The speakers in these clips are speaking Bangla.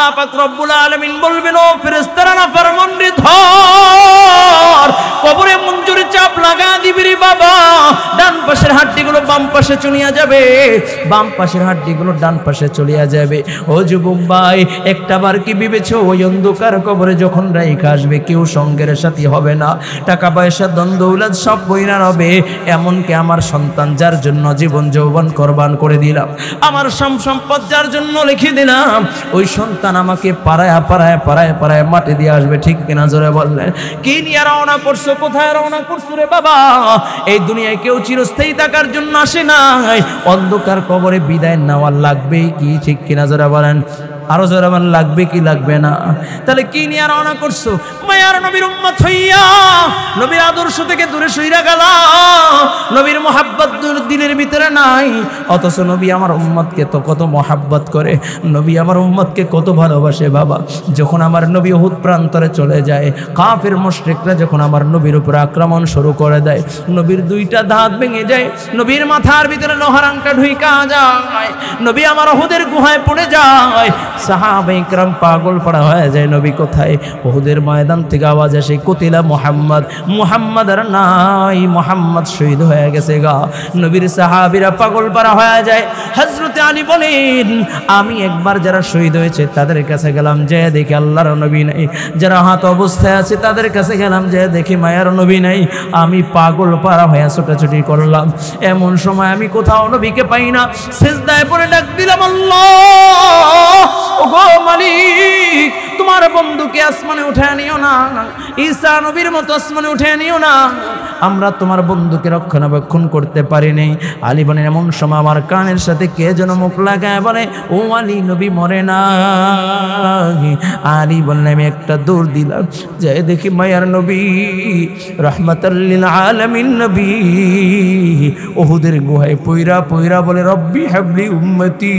আল্লাহ পাক রব্বুল আলামিন বলবেন, ও ফেরেশতারা নাফরমানরে ধর, কবরে মঞ্জুরি চাপ লাগা দিবি রে বাবা। ডান পাশের হাড্ডিগুলো বাম পাশে চলিয়া যাবে, বাম পাশের হাড্ডিগুলো ডান পাশে চলিয়া যাবে। ও যুবক ভাই, একটা বার কি ভেবেছো ওই অন্ধকার কবরে যখন রাইখা আসবে কেউ সঙ্গের সাথী হবে না, টাকা পয়সা ধন দৌলত সব বইরা হবে, এমনকি আমার সন্তান যার জন্য জীবন যৌবন কোরবান করে দিলাম, আমার সম্পদ যার জন্য লিখে দিলাম, ওই সন্তান আমাকে পাড়ায় পাড়ায় পাড়ায় পাড়ায় মাটি দিয়ে আসবে। ঠিক কিনা জোরে বললেন? কি নিয়ে রওনা করছো, কোথায় রওনা করছো রে বাবা? এই দুনিয়ায় কেউ চিরস্থায়ী থাকার জন্য আসে নাই, অন্ধকার কবরে বিদায় নেওয়া লাগবে কি? ঠিক কিনা জোরে বলেন? আরো জোরে বলেন, লাগবে কি লাগবে না? তাহলে কি নিয়ে রওনা করছো? মায়ার নবীর উম্মত হইয়া নবীর আদর্শ থেকে দূরে সইরা গেল, নবীর মোহাব্বত দিলের ভিতরে নাই, অথচ নবী আমার উম্মতকে তো কত মোহাব্বত করে, নবী আমার উম্মতকে কত ভালোবাসে বাবা। যখন আমার নবী উহুদ প্রান্তরে চলে যায়, কাফির মুশরিকরা যখন আমার নবীর উপর আক্রমণ শুরু করে দেয়, নবীর দুইটা দাঁত ভেঙে যায়, নবীর মাথার ভিতরে লোহার আংটা ঢুইকা যায়, নবী আমার উহুদের গুহায় পড়ে যায়, সাহাবায়ে কিরাম পাগল পড়া হয়ে যায়, নবী কোথায়? উহুদের ময়দান থেকে আওয়াজ আসে, কুতিলা মুহাম্মদ, মুহাম্মদ আর নাই, মুহাম্মদ শহীদ হয়ে গেছে গা। নবীর সাহাবীরা পাগল পড়া হয়ে যায়। হযরত আলী বলেন, আমি একবার যারা শহীদ হয়েছে তাদের কাছে গেলাম, যে দেখি আল্লাহর নবী নাই, যারা হাত অবস্থায় আছে তাদের কাছে গেলাম, যে দেখি মায়ার নবী নাই, আমি পাগল পাড়া হয়ে ছোটাছুটি করলাম। এমন সময় আমি কোথাও নবীকে পাই না, সিজদায় পড়ে ডাক দিলাম, আল্লাহ ওগো মালিক, তোমার বন্ধুকে আসমানে উঠে নিও না, ঈসা নবীর মতো আসমানে উঠে নিও না, আমরা তোমার বন্ধুকে রক্ষণাবেক্ষণ করতে পারি নাই। আলী বলেন, এমন সময় আমার কানের সাথে কে যেন মুখ লাগায় বলে, ও আলী, নবী মরে না। আলী বললেন, আমি একটা দৌড় দিলাম, যাই দেখি মায়ার নবী, রাহমাতাল লিল আলামিন নবী উহুদের গুহায় পইরা পইরা বলে, রব্বি হাবলি উম্মতি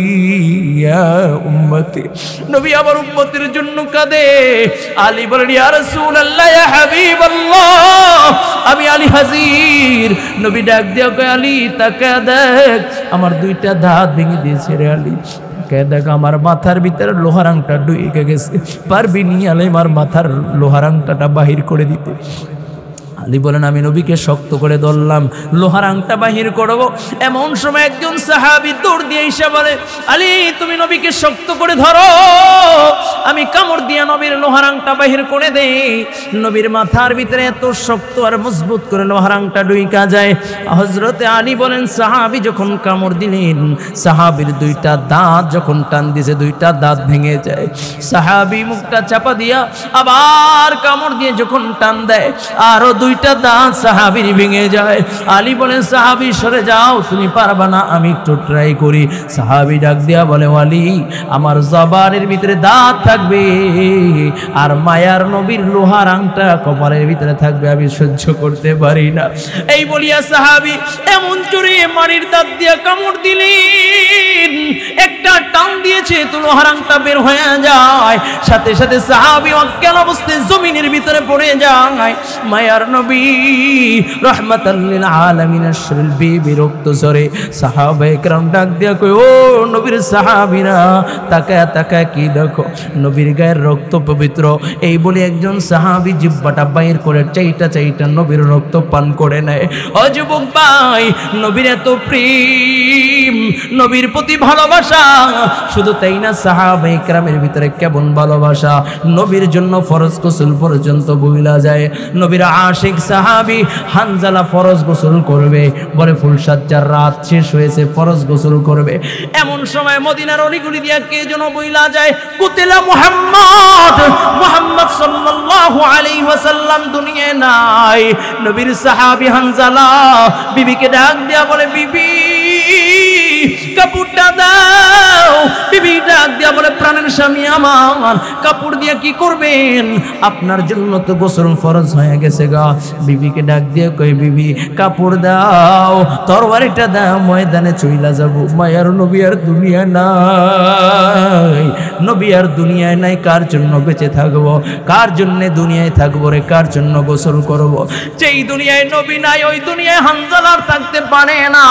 ইয়া উম্মতি। নবী আমার উম্মতের জন্য কাঁদে। আলী বলেন, ইয়া রাসূলুল্লাহ, ইয়া হাবিবাল্লাহ, আমি আলী হাজির। নবী ডাক দিয়া কয়, আলী তাকা দেখ, আমার দুইটা দাঁত ভেঙে দিয়েছে রে আলী, দেখ আমার মাথার ভিতরে লোহার আংটা ঢুকে গেছে, পারবি নি আলী আমার মাথার লোহার আংটাটা বাহির করে দিতে? আলী বলেন, আমি নবীকে শক্ত করে ধরলাম, লোহার আংটা বাহির করব। এমন সময় একজন সাহাবী দৌড় দিয়ে এসে বলে, আলী তুমি নবীকে শক্ত করে ধরো, আমি কামড় দিয়ে নবীর লোহার আংটা বাহির করে দেই। নবীর মাথার ভিতরে এত শক্ত আর মজবুত করে লোহার আংটা ঢুইকা যায়। হযরতে আলী বলেন, সাহাবী যখন কামড় দিলেন, সাহাবীর দুইটা দাঁত যখন টান দিয়েছে, দুইটা দাঁত ভেঙে যায়। সাহাবী মুখটা চাপা দিয়া আবার কামড় দিয়ে যখন টান দেয়, আরো দুইটা দাঁত সাহাবীর ভেঙে যায়। আলী বলেন, সাহাবী সরে যাও, তুমি পারবা না, আমি একটু ট্রাই করি। সাহাবী ডাক দিয়া বলে, আলী আমার জবানের ভিতরে দাঁত থাকবে আর মায়ার নবীর লোহার আংটা কপালের ভিতরে থাকবে, আমি সহ্য করতে পারি না। এই বলিয়া সাহাবী এমন জোরে মারির দাঁত দিয়া কামড় দিলেন, একটা টান দিয়েছে তো লোহার আংটা বের হয়ে যায়, সাথে সাথে সাহাবী অজ্ঞান অবস্থায় জমিনের ভিতরে পড়ে যায়। মায়ার নবী রাহমাতাল লিল আলামিন শরীর বিরক্ত স্বরে সাহাবায়ে কেরাম ডাক দিয়া কয়, ও নবীর সাহাবীরা, তাকায় তাকায় কি দেখো, নবীর গায়ের রক্ত পবিত্র। এই বলে একজন সাহাবী জিহ্বাটা বাইর করে চাইটা চাইটা নবীর রক্ত পান করে নেয়। ও যুবক ভাই, নবীর এত প্রেম, নবীর প্রতি ভালোবাসা, শুধু তাই না সাহাবায়ে কেরামের ভিতরে কেমন ভালোবাসা, নবীর জন্য ফরজ গোসল পর্যন্ত ভুলা যায়। নবীর আশিক সাহাবী হানজালা ফরজ গোসল করবে, বলে ফুলসজ্জার রাত শেষ হয়েছে, ফরজ গোসল করবে। এমন সময় মদিনার অলিগুলি দিয়া কে যেন বইলা যায়, কুতিলা মুহাম্মদ, মুহাম্মদ সাল্লাল্লাহু আলাইহি ওয়াসাল্লাম দুনিয়ায় নাই। নবীর সাহাবী হানজালা বিবিকে ডাক দিয়া বলে, বিবি কাপড়টা দাও। বিবি ডাক দিয়া বলে, প্রাণের স্বামী আমার, কাপড় দিয়া কি করবেন? আপনার জন্য তো গোসল ফরজ হয়ে গেছে গা। বিবিকে ডাক দিয়ে কই, বিবি কাপড় দাও, তরবারিটা দাও, ময়দানে চইলা যাব। মায়ার নবী আর দুনিয়া নাই, নবী আর দুনিয়ায় নাই, কার জন্য বেঁচে থাকবো, কার জন্য দুনিয়ায় থাকবো রে, কার জন্য গোসল করব? যেই দুনিয়ায় নবী নাই, ওই দুনিয়ায় হানজালা থাকতে পারে না।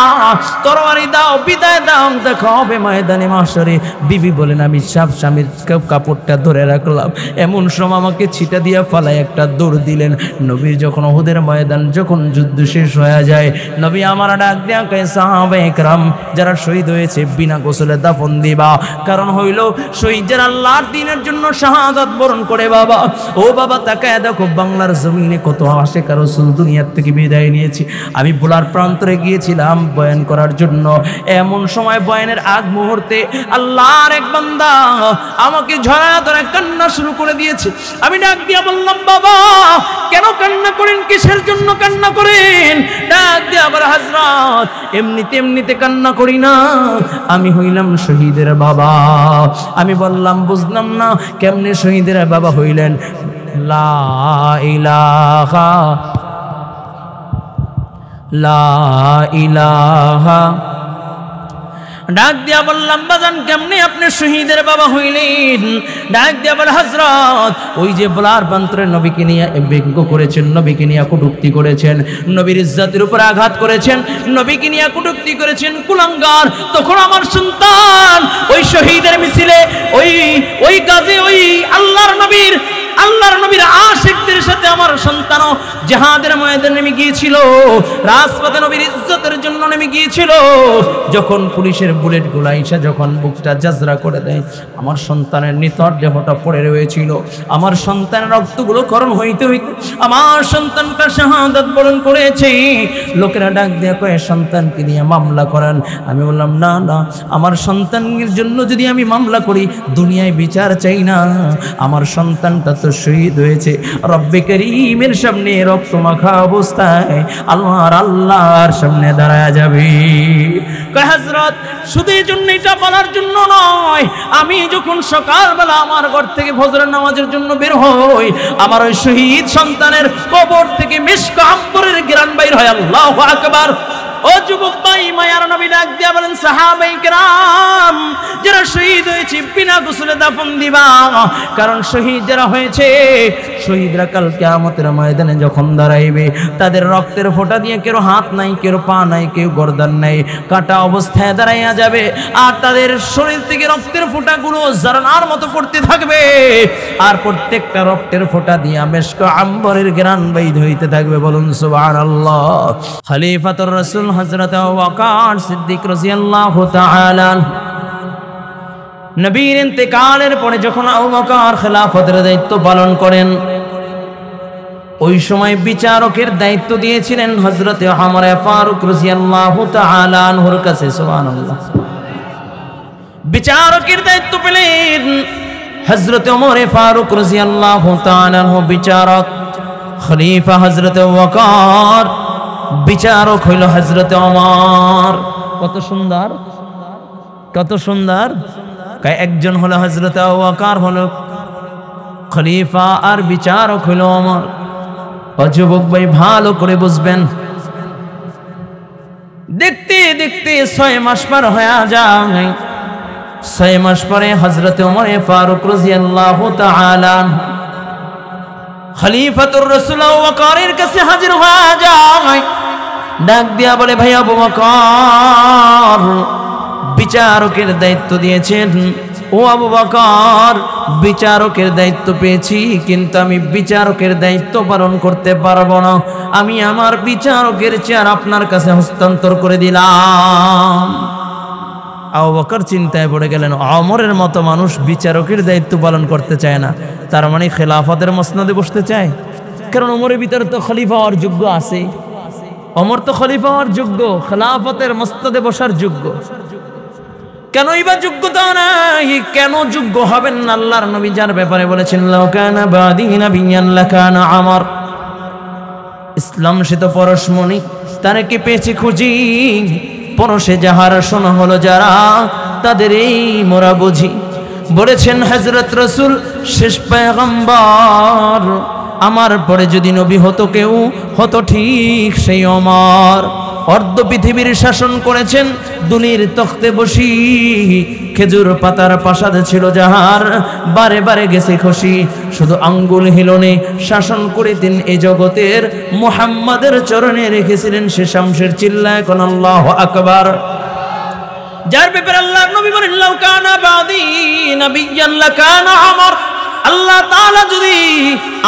তরবারি দাও, বিদায় দাও, দাও, দেখা হবে ময়দানে মাশরে। বিবি বলেন আমি স্বামীর কাপড়টা ধরে রাখলাম, এমন সময় আমাকে ছিটা দিয়া ফালায় একটা দৌড় দিলেন। নবীর যখন উহুদের ময়দান যখন যুদ্ধ শেষ হয়ে যায়, নবী আমার ডাক দিয়া কয় সাহাবায়ে কেরাম যারা শহীদ হয়েছে বিনা গোসলে দাফন দিবা, কারণ হইল শহীদ যারা আল্লাহর দ্বীনের জন্য শাহাদাত বরণ করে। বাবা ও বাবা তাকায় দেখো বাংলার জমিনে কত আশিক আর রাসূল দুনিয়ার থেকে বিদায় নিয়েছি। আমি বোলার প্রান্তরে গিয়েছিলাম বয়ান করার জন্য, এমন সময় বয়ানের আগ মুহূর্তে আল্লাহর এক বান্দা আমাকে ঝরা ধরে কান্না শুরু করে দিয়েছে। আমি ডাক দিয়া বললাম বাবা কেন কান্না করেন, কিসের জন্য কান্না করেন? ডাক দিয়া আবার হযরত এমনিতে কান্না করি না, আমি হইলাম শহীদের বাবা। আমি বললাম বুঝলাম না কেমনে শহীদের বাবা হইলেন? লা ইলাহা লা ইলাহা, ডাক দিয়া বললাম বাজান কেমনে আপনি শহীদের বাবা হইলেন? ডাক দিয়া বল হযরত ওই যে বোলার প্রান্তরে নবীকে নিয়ে ব্যঙ্গ করেছেন, নবীকে নিয়ে কটূক্তি করেছেন, নবীর ইজ্জতের উপর আঘাত করেছেন, নবীকে নিয়ে কটূক্তি করেছেন কুলাঙ্গার। তখন আমার সন্তান ওই শহীদের মিছিলে ওই গাজী ওই আল্লাহর নবীর আশিকদের সাথে আমার সন্তানও জিহাদের ময়দানে নেমে গিয়েছিল, রাজপথে নবীর ইজ্জতের জন্য নেমে গিয়েছিল। যখন পুলিশের বুলেট গুলা এসে যখন বুকটা জাজরা করে দেয়, আমার সন্তানের নিথর দেহটা পড়ে রয়েছিল। আমার সন্তানের রক্তগুলো ক্ষরণ হইতে হইতে আমার সন্তানটা শাহাদাত বরণ করেছে। লোকেরা ডাক দিয়ে কয়ে সন্তানকে নিয়ে মামলা করেন। আমি বললাম না না, আমার সন্তানের জন্য যদি আমি মামলা করি দুনিয়ায় বিচার চাই না, আমার সন্তানটা তো শহীদ হয়েছে, রব্বে করিমের সামনে রক্ত মাখা অবস্থায় আল্লাহর সামনে দাঁড়ায়া যাবে। কয় হযরত শুধু এই জন্য এটা বলার জন্য নয়, আমি যখন সকালবেলা আমার ঘর থেকে ফজরের নামাজের জন্য বের হই, আমার ওই শহীদ সন্তানের কবর থেকে মিশক আম্বরের ঘ্রাণ বাইর হয়। আল্লাহু আকবার। ও যুবক ভাই মায়ার নবী ডাক দিয়া বলেন সাহাবায়ে কেরাম যারা শহীদ হয়েছে বিনা গোসলে দাফন দিবা, কারণ শহীদ যারা হয়েছে শহীদরা কাল কিয়ামতের ময়দানে যখন দাঁড়াইবে তাদের রক্তের ফোঁটা দিয়ে কেউ হাত নাই, কেউ পা নাই, কেউ গর্দান নাই, কাটা অবস্থায় দাঁড়াইয়া যাবে। আর তাদের শরীর থেকে রক্তের ফোঁটাগুলো ঝরনার মতো পড়তে থাকবে, আর প্রত্যেকটা রক্তের ফোঁটা দিয়ে মিশক আম্বরের ঘ্রাণ বাইর হইতে থাকবে। বলুন সুবহানাল্লাহ। খলিফাতুর রাসূল হযরত আবু বকর সিদ্দিক রাদিয়াল্লাহু তাআলা নবীর ইন্তেকালের পরে যখন আবু বকর খেলাফতের দায়িত্ব পালন করেন, ওই সময় বিচারকের দায়িত্ব দিয়েছিলেন হযরত ওমর ফারুক রাদিয়াল্লাহু তাআলা আনহুর কাছে। সুবহানাল্লাহ। বিচারকের দায়িত্ব পেলেন হযরত ওমর ফারুক রাদিয়াল্লাহু তাআলা আনহু বিচারক, খলিফা হযরত আবু বকর, বিচারক হইল হযরত ওমর। কত সুন্দর, কত সুন্দর। একজন হলো হযরত আবু বকর হলো খলিফা, আর বিচারক হইল ওমর। যুবক ভাই ভালো করে বুঝবেন, দেখতে দেখতে 6 মাস পার হয়ে যায়। 6 মাস পরে হযরত ওমর ফারুক রাদিয়াল্লাহু তাআলা খলিফাতুর রাসূল আবু বকরের কাছে হাজির হয়ে যায়। ডাক দিয়া বলে ভাই আবু বকর বিচারকের দায়িত্ব দিয়েছেন। ও আবু বকর বিচারকের দায়িত্ব পেয়েছি, কিন্তু আমি বিচারকের দায়িত্ব পালন করতে পারবো না, আমি আমার বিচারকের চেয়ার আপনার কাছে হস্তান্তর করে দিলাম। আবু বকর চিন্তায় পড়ে গেলেন, ওমরের মতো মানুষ বিচারকের দায়িত্ব পালন করতে চায় না, তার মানে খেলাফতের মসনদে বসতে চায়। কারণ ওমরের ভিতরে তো খলিফা হওয়ার যোগ্য আছে, ওমর তো খলিফা হওয়ার যোগ্য, খেলাফতের মসনদে বসার যোগ্য। কেনই বা যোগ্যতা নাই? কেন যোগ্য হবেন না? আল্লাহর নবী যার ব্যাপারে বলেছেন লাউ কানা বাদি নাবিয়্যান লাকানা ওমর, ইসলাম সে তো পরশমণি, তারে কি পেয়েছে খুঁজি, পরশে যাহারা শোনা হলো যারা তাদের এই মোরা বুঝি। বলেছেন হযরত রাসূল শেষ পয়গম্বর, আমার পরে যদি নবী হতো কেউ হতো ঠিক সেই ওমর। অর্ধ পৃথিবীর শাসন করেছেন দুনির তখতে বসি, খেজুর পাতার প্রাসাদ ছিল যাহার, বারে বারে গেছে খুশি, শুধু আঙ্গুল হিলনে শাসন করিতেন এই জগতের, মুহাম্মাদের চরণে রেখেছিলেন সে শামশের। চিল্লায় কোন আল্লাহু আকবার। যার ব্যাপারে আল্লাহর নবী বলেন লাউ কানা বাদি নাবিয়্যান লাকানা ওমর, আল্লাহ তাআলা যদি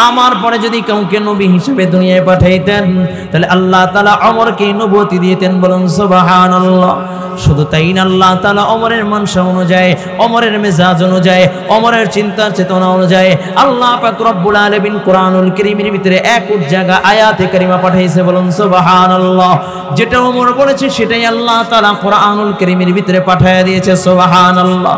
আমার পরে যদি কাউকে নবী হিসেবে দুনিয়ায় পাঠাইতেন তাহলে আল্লাহ তাআলা ওমরকে নবুয়তি দিতেন। বলুন সুবহানাল্লাহ। শুধু তাই না, আল্লাহ তাআলা ওমরের মানসা অনুযায়ী, ওমরের মেজাজ অনুযায়ী, ওমরের চিন্তা চেতনা অনুযায়ী আল্লাহ পাক রব্বুল আলামিন কোরআনুল কারীমের ভিতরে এক জায়গা আয়াতে কারিমা পাঠাইছে। বলুন সুবহানাল্লাহ। যেটা ওমর বলেছে সেটাই আল্লাহ তাআলা কোরআনুল কারীমের ভিতরে পাঠিয়ে দিয়েছে। সুবহানাল্লাহ।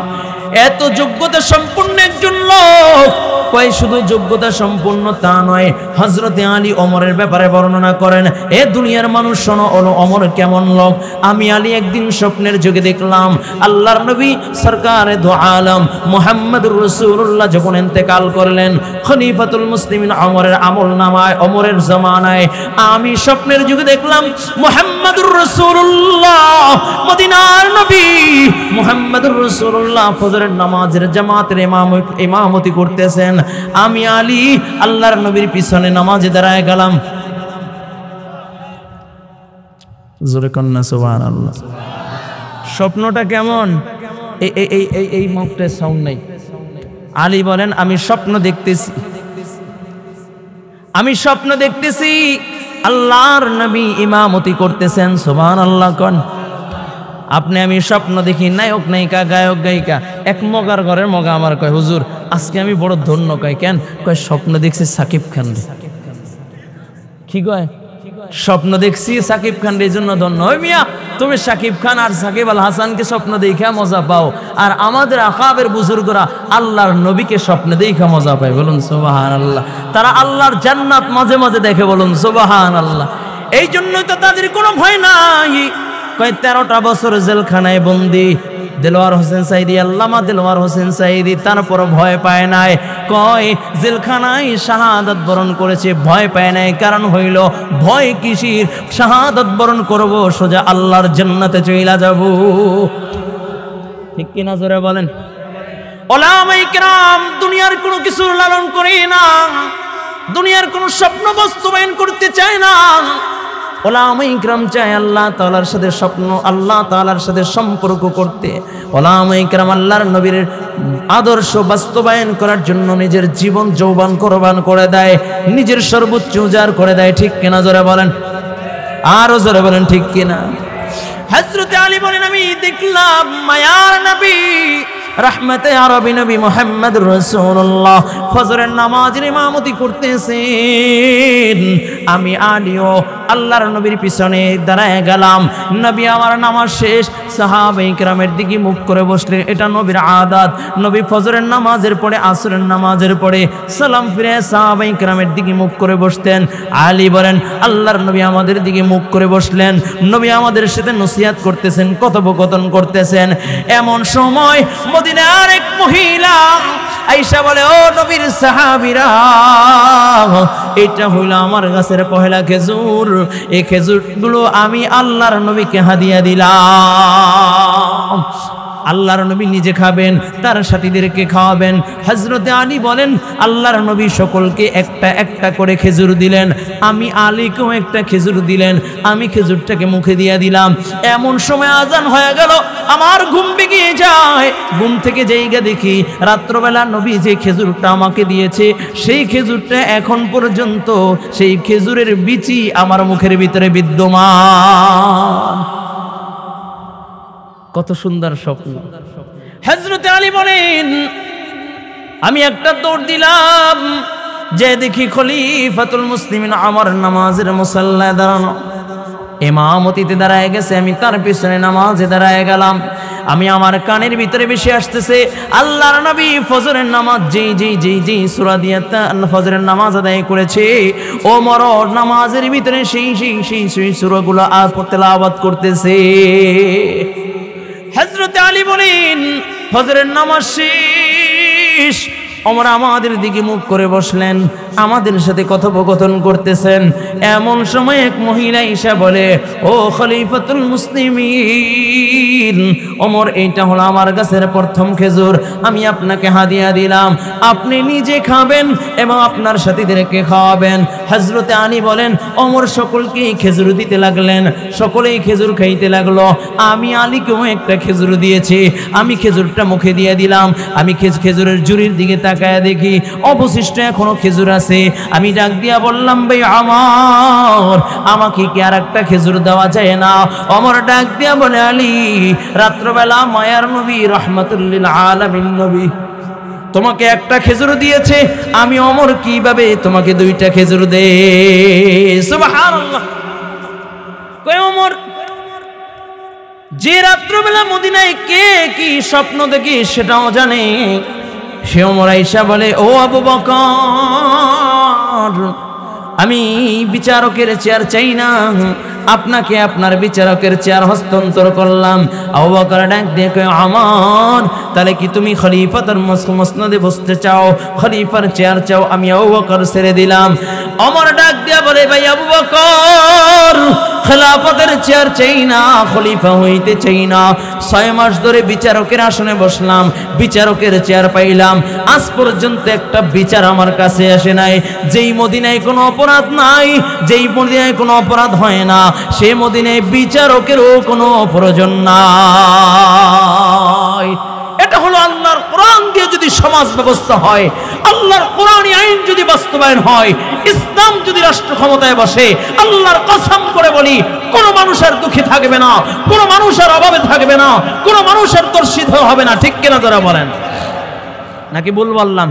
এত যোগ্যতা সম্পন্ন একজন লোক, কয় শুধু যোগ্যতা সম্পন্ন তা নয়, হযরতে আলী ওমরের ব্যাপারে বর্ণনা করেন, এ দুনিয়ার মানুষ শোনো ওমর কেমন লোক। আমি আলী একদিন স্বপ্নের যুগে দেখলাম আল্লাহর নবী সরকারে দু আলম মুহাম্মদুর রাসূলুল্লাহ যখন ইন্তেকাল করলেন, খলিফাতুল মুসলিমিন ওমরের আমলনামায়, ওমরের জামানায় আমি স্বপ্নের যুগে দেখলাম মুহাম্মদুর রাসূলুল্লাহ মদিনার নবী মুহাম্মদুর রাসূলুল্লাহ ফজরের নামাজের জামাতের ইমামতি করতেছেন। আমি আলী আল্লাহর নবীর পিছনে নামাজে দাঁড়ায় গেলাম। জোরে কন্যা সুবহানাল্লাহ। স্বপ্নটা কেমন? এই মুখটা সাউন্ড নাই। আলী বলেন আমি স্বপ্ন দেখতেছি, আমি স্বপ্ন দেখতেছি আল্লাহর নবী ইমামতি করতেছেন। সুবহানাল্লাহ কোন আপনি। আমি স্বপ্ন দেখি নায়ক নায়িকা, গায়ক গায়িকা, এক মগার ঘরের মগা আমার কয় হুজুর আজকে আমি বড় ধন্য। কয় কেন? কয় স্বপ্ন দেখছি সাকিব খান। কি কয়? স্বপ্ন দেখছি সাকিব খান, এই জন্য ধন্য। ওই মিয়া তুমি সাকিব খান আর সাকিব আল হাসানকে স্বপ্ন দেখা মজা পাও, আর আমাদের আকাবের বুজুর্গরা আল্লাহর নবীকে স্বপ্ন দেখা মজা পায়। বলুন সুবহানাল্লাহ। তারা আল্লাহর জান্নাত মাঝে মাঝে দেখে। বলুন সুবহানাল্লাহ। এই জন্যই তো তাদের কোনো ভয় নাই। কয় 13টা বছর জেলখানায় বন্দি দেলোয়ার হোসেন সাইদি, আল্লামা দেলোয়ার হোসেন সাইদি, তারপর ভয় পায় নাই। কয় জেলখানায় শাহাদাত বরণ করেছে, ভয় পায় নাই। কারণ হইল ভয় কিসির? শাহাদাত বরণ করব, সোজা আল্লাহর জান্নাতে চইলা যাব। ঠিক কিনা জোরে বলেন। ওলামায়ে কেরাম দুনিয়ার কোনো কিছু লালন করে না, দুনিয়ার কোনো স্বপ্ন বাস্তবায়ন করতে চায় না। ওলামায়ে কেরাম চায় আল্লাহ তাআলার সাথে স্বপ্ন, আল্লাহ তাআলার সাথে সম্পর্ক করতে। ওলামায়ে কেরাম আল্লাহর নবীর আদর্শ বাস্তবায়ন করার জন্য নিজের জীবন যৌবন কোরবান করে দেয়, নিজের সর্বোচ্চ উজাড় করে দেয়। ঠিক কিনা জোরে বলেন, আরো জোরে বলেন ঠিক কিনা। হযরত আলী বলেন আমি দেখলাম মায়ার নবী রহমতে আরবি নবী মুহাম্মদুর রাসূলুল্লাহ ফজরের নামাজের ইমামতি করতেছেন। আমি আলীও আল্লাহর নবীর পিছনে দাঁড়ায় গেলাম। নবী আমার নামাজ শেষ, সাহাবায়ে কেরামের দিকে মুখ করে বসলেন। এটা নবীর আদাত। নবী ফজরের নামাজের পরে, আসরের নামাজের পরে সালাম ফিরে সাহাবায়ে কেরামের দিকে মুখ করে বসতেন। আলী বলেন আল্লাহর নবী আমাদের দিকে মুখ করে বসলেন। নবী আমাদের সাথে নসিহত করতেছেন, কথোপকথন করতেছেন। এমন সময় মদিনার এক মহিলা আয়েশা বলে, ও নবীর সাহাবীরা, এটা হইল আমার গাছের পহেলা খেজুর। এই খেজুরগুলো আমি আল্লাহর নবীকে হাদিয়া দিলাম। আল্লাহর নবী নিজে খাবেন, তার সাথীদেরকে খাওয়াবেন। হযরতে আলী বলেন আল্লাহর নবী সকলকে একটা একটা করে খেজুর দিলেন। আমি আলীকেও একটা খেজুর দিলেন। আমি খেজুরটাকে মুখে দিয়ে দিলাম। এমন সময় আজান হয়ে গেল, আমার ঘুম ভেঙে যায়। ঘুম থেকে জায়গা দেখি রাত্রবেলা নবী যে খেজুরটা আমাকে দিয়েছে, সেই খেজুরটা এখন পর্যন্ত সেই খেজুরের বিচি আমার মুখের ভিতরে বিদ্যমান। কত সুন্দর স্বপ্ন। হযরত আলী বলেন আমি একটা দৌড় দিলাম, যে দেখি খলিফাতুল মুসলিমিন আমার নামাজের মুসাল্লায় দাঁড়ানো, ইমামতিতে দাঁড়ায় গেছে। আমি তার পিছনে নামাজে দাঁড়ায় গেলাম। আমি আমার কানের ভিতরে বেশি আসতেছে আল্লাহর নবী ফজরের নামাজ যেই সূরা দিয়ে ফজরের নামাজ আদায় করেছে, ওমর নামাজের ভিতরে সেই সূরাগুলো তেলাওয়াত করতেছে। হযরত আলী বলেন ফজরের নামাজ শেষ, ওমর আমাদের দিকে মুখ করে বসলেন, আমাদের সাথে কথোপকথন করতেছেন। এমন সময় এক মহিলা এসে বলে, ও খলিফাতুল মুসলিমিন, ওমর এইটা হলো আমার গাছের প্রথম খেজুর, আমি আপনাকে হাদিয়া দিলাম, আপনি নিজে খাবেন এবং আপনার সাথীদেরকে খাওয়াবেন। হযরতে আলী বলেন, ওমর সকলকে খেজুর দিতে লাগলেন, সকলেই খেজুর খাইতে লাগলো। আমি আলীকেও একটা খেজুর দিয়েছি, আমি খেজুরটা মুখে দিয়ে দিলাম। আমি খেজুরের জুড়ির দিকে তাকায় দেখি অবশিষ্ট এখনো খেজুর আছে। আমি ডাক দিয়া বললাম, ভাই আমার, আমাকে কি আর একটা খেজুর দেওয়া যায় না? ওমর ডাক দিয়া বলে, আলী, রাত্রবেলা মায়ার নবী রাহমাতুল লিল আলামিন নবী তোমাকে একটা খেজুর দিয়েছে, আমি ওমর কিভাবে তোমাকে দুইটা খেজুর দে? সুবহানাল্লাহ। কয় ওমর, যে রাত্রবেলা মদিনায় কে কি স্বপ্ন দেখি সেটাও জানে। সে ওমর আয়েশা বলে, ও আবু বকর, আমি বিচারকের চেয়ার চাই না, আপনাকে আপনার বিচারকের চেয়ার হস্তান্তর করলাম। আবু বকর ডাক দিয়ে কয়, আমার, তাহলে কি তুমি খলিফাতুল মুসনদে বসতে চাও, খলিফার চেয়ার চাও? আমি আবু বকর ছেড়ে দিলাম। ওমর ডাক দিয়ে বলে, ভাই আবু বকর, খেলাফতের চেয়ার চাই না, খলিফা হইতে চাই না। 6 মাস ধরে বিচারকের আসনে বসলাম, বিচারকের চেয়ার পাইলাম, আজ পর্যন্ত একটা বিচার আমার কাছে আসে নাই। যেই মদিনায় কোনো অপরাধ নাই, যেই মদিনায় কোনো অপরাধ হয় না, সেই মদিনায় বিচারকেরও কোনো প্রয়োজন নাই। এটা হলো আল্লাহর কোরআন দিয়ে যদি সমাজ ব্যবস্থা হয়, আল্লাহর কোরআনী আইন যদি বাস্তবায়ন হয়, ইসলাম যদি রাষ্ট্র ক্ষমতায় বসে, আল্লাহর কসম করে বলি, কোন মানুষের দুঃখী থাকবে না, কোন মানুষের অভাবে থাকবে না, কোন মানুষের দর্শিত হবে না। ঠিক কিনা যারা বলেন? নাকি ভুল বললাম?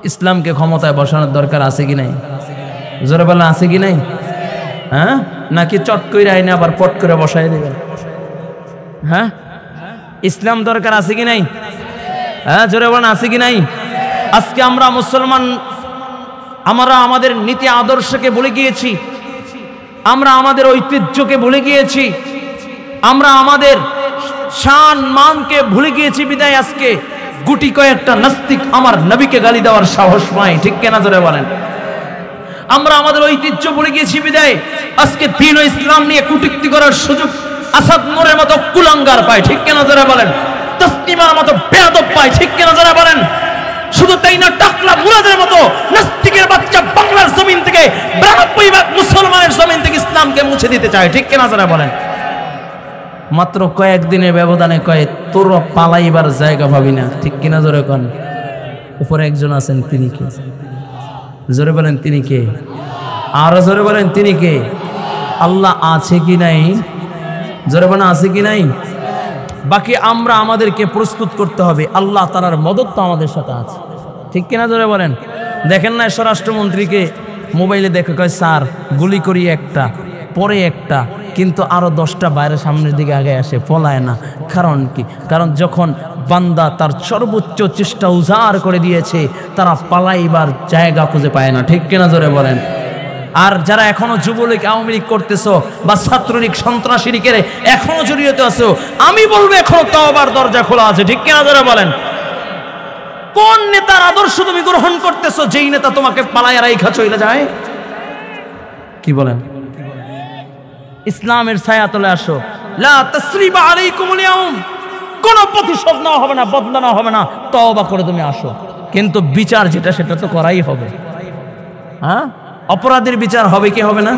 ইসলামকে ক্ষমতায় বসানোর দরকার আছে কি নাই? জোরে বলেন, আছে কি নাই? হ্যাঁ, নাকি চট করে আইনে আবার পট করে বসাই দেবেন? হ্যাঁ, ইসলাম দরকার আছে কি নাই? হ্যাঁ, জোরে বলেন, আছে কি নাই? আজকে আমরা মুসলমান, আমরা আমাদের নীতি আদর্শকে ভুলে গিয়েছি, আমরা আমাদের ঐতিহ্যকে ভুলে গিয়েছি, আমরা আমাদের শান মানকে ভুলে গিয়েছি। বিদায় আজকে গুটি কয়েকটা নাস্তিক আমার নবীকে গালি দেওয়ার সাহস পায়। ঠিক কেনা জোরে বলেন? আমরা আমাদের ঐতিহ্য ভুলে গিয়েছি বিদায় আজকে দ্বীন ও ইসলাম নিয়ে কটূক্তি করার সুযোগ আসাদ নূরের মতো কুলাঙ্গার পায়। ঠিক কেনা জোরে বলেন? তাসলিমার মতো বেয়াদব পায়। ঠিক কেনা জোরে বলেন? শুধু তাই না, টাকলা মুরাদের মতো নাস্তিকের বাচ্চা বাংলার জমিন থেকে 92% মুসলমানের জমিন থেকে ইসলামকে মুছে দিতে চায়। ঠিক কেনা জোরে বলেন? মাত্র কয়েকদিনের ব্যবধানে কয়ে তোর পালাইবার জায়গা ভাবি না। ঠিক কিনা জোরে কন? উপরে একজন আছেন, তিনি কে? জোরে বলেন, তিনি কে? আরো জোরে বলেন, তিনি কে? আল্লাহ আছে কি নাই? জোরে বলেন, আছে কি নাই? বাকি আমরা আমাদেরকে প্রস্তুত করতে হবে। আল্লাহ তাআলার মদদ তো আমাদের সাথে আছে। ঠিক কিনা জোরে বলেন? দেখেন না স্বরাষ্ট্রমন্ত্রীকে মোবাইলে দেখে কয়, স্যার গুলি করি একটা, পরে একটা, কিন্তু আরো 10টা বাইরে সামনের দিকে আগে আসে, পলায় না। কারণ কি? কারণ যখন বান্দা তার সর্বোচ্চ চেষ্টা উজাড় করে দিয়েছে, তারা পালাইবার জায়গা খুঁজে পায় না। ঠিক কিনা জোরে বলেন? আর যারা এখনো যুবলীগ আওয়ামী লীগ করতেছো বা ছাত্রলীগ সন্ত্রাসী লীগের এখনো জড়িত আছো, আমি বলবো এখনো তওবার দরজা খোলা আছে। ঠিক কিনা জোরে বলেন? কোন নেতার আদর্শ তুমি গ্রহণ করতেছো যেই নেতা তোমাকে পালায় রাইখা চলে যায়? কি বলেন? ইসলামের ছায়াতলে আসো। লা তাসরিবা আলাইকুমুল ইয়াউম, কোনো প্রতিশোধ নেওয়া হবে না, বদলা নেওয়া হবে না, তওবা করে তুমি আসো। কিন্তু বিচার যেটা সেটা তো করাই হবে। হ্যাঁ, অপরাধের বিচার হবে কি হবে না?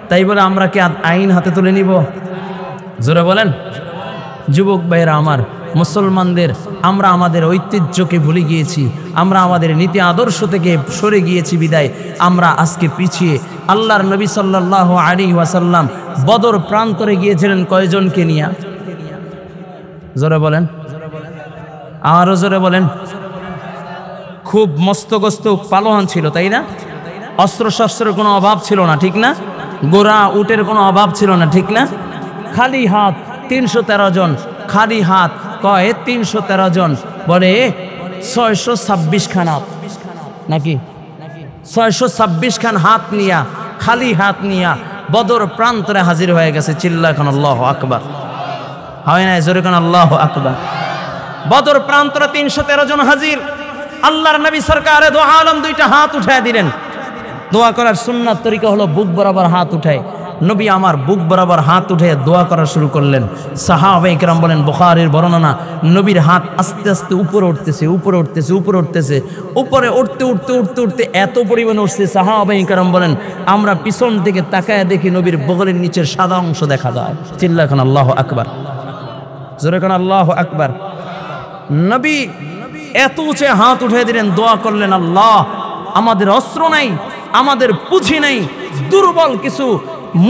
তাই বলে আমরা কি আইন হাতে তুলে নিব? জোরে বলেন? যুবক ভাইরা আমার, মুসলমানদের আমরা আমাদের ঐতিহ্যকে ভুলে গিয়েছি, আমরা আমাদের নীতি আদর্শ থেকে সরে গিয়েছি বিদায় আমরা আজকে পিছিয়ে। আল্লাহর নবী সাল্লাল্লাহু আলাইহি ওয়াসাল্লাম বদর প্রান্তরে গিয়েছিলেন কয়জনকে নিয়ে? জোরে বলেন, আরো জোরে বলেন। খুব মস্তগস্ত পালোয়ান ছিল, তাই না? অস্ত্রশস্ত্রের কোনো অভাব ছিল না, ঠিক না? গোড়া উটের কোনো অভাব ছিল না, ঠিক না? খালি হাত 313 জন, খালি হাত কয় 313 জন, বলে 626 খান হাত, নাকি 626 খান হাত নিয়া, খালি হাত নিয়া বদর প্রান্তরে হাজির হয়ে গেছে। চিল্লা এখন আল্লাহু আকবার। হয় না? জোরে কোন আল্লাহু আকবার। বদর প্রান্তরে 313 জন হাজির। আল্লাহর নবী সরকারে দো আলম দুইটা হাত উঠায় দিলেন। দোয়া করার সুন্নাত তরিকা হলো বুক বরাবর হাত উঠায়। নবী আমার বুক বরাবর হাত উঠে দোয়া করা শুরু করলেন। সাহাবায়ে কেরাম বলেন, বুখারীর বর্ণনা, নবীর হাত আস্তে আস্তে উপরে উঠতেছে, উপরে উঠতেছে, উপরে উঠতেছে, উপরে উঠতে উঠতে উঠতে উঠতে এত পরিমাণে উঠছে, সাহাবায়ে কেরাম বলেন আমরা পিছন থেকে তাকায় দেখি নবীর বগলের নিচের সাদা অংশ দেখা যায়। চিল্লা খান আল্লাহু আকবার, জোরে খান আল্লাহু আকবার। নবী এত উঁচে হাত উঠে দিলেন, দোয়া করলেন, আল্লাহ আমাদের অস্ত্র নাই, আমাদের পুঁজি নাই, দুর্বল কিছু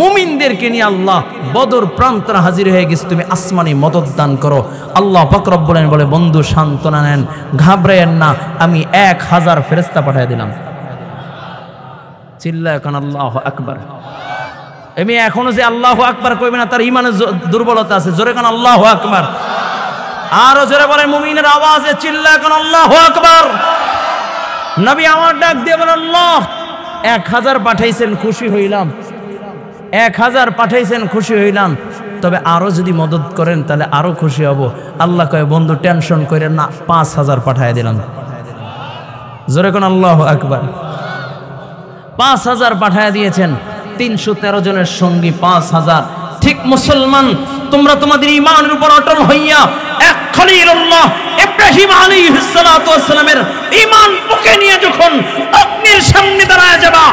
মুমিনদেরকে নিয়ে আল্লাহ বদর প্রান্তরে হাজির হয়ে গেছে, তুমি আসমানি মদদ দান করো। আল্লাহ পাক রব্বুল আলামিন বলে, বন্ধু সান্ত্বনা নেন, ঘাবড়ায়েন না, আমি 1000 ফেরেশতা পাঠিয়ে দিলাম। চিল্লায় এখন আল্লাহু আকবার। এমনি এখনো যে আল্লাহু আকবার কইবে না, তার ইমানের দুর্বলতা আছে। জোরে কোন আল্লাহু আকবার, আরো জোরে বলেন মুমিনের আওয়াজে, চিল্লায় এখন আল্লাহু আকবার। নবী আমার ডাক দিয়ে বলেন, আল্লাহ 1000 পাঠাইছেন, খুশি হইলাম, 1000 পাঠাইছেন, খুশি হইলাম, তবে আরো যদি মদত করেন তাহলে আরো খুশি হব। আল্লাহ কয়, বন্ধু টেনশন করেন না, 5000 পাঠায় দিলাম। জোরে কোন আল্লাহু আকবার। 5000 পাঠায় দিয়েছেন, 313 জনের সঙ্গী 5000। ঠিক মুসলমান, তোমরা তোমাদের ঈমানের উপর অটল হইয়া এক খলিলুল্লাহ ইব্রাহিম আলাইহিস সালাতু ওয়াস সালামের ঈমান বুকে নিয়ে যখন অগ্নির সামনে দাঁড়ায় যাবা,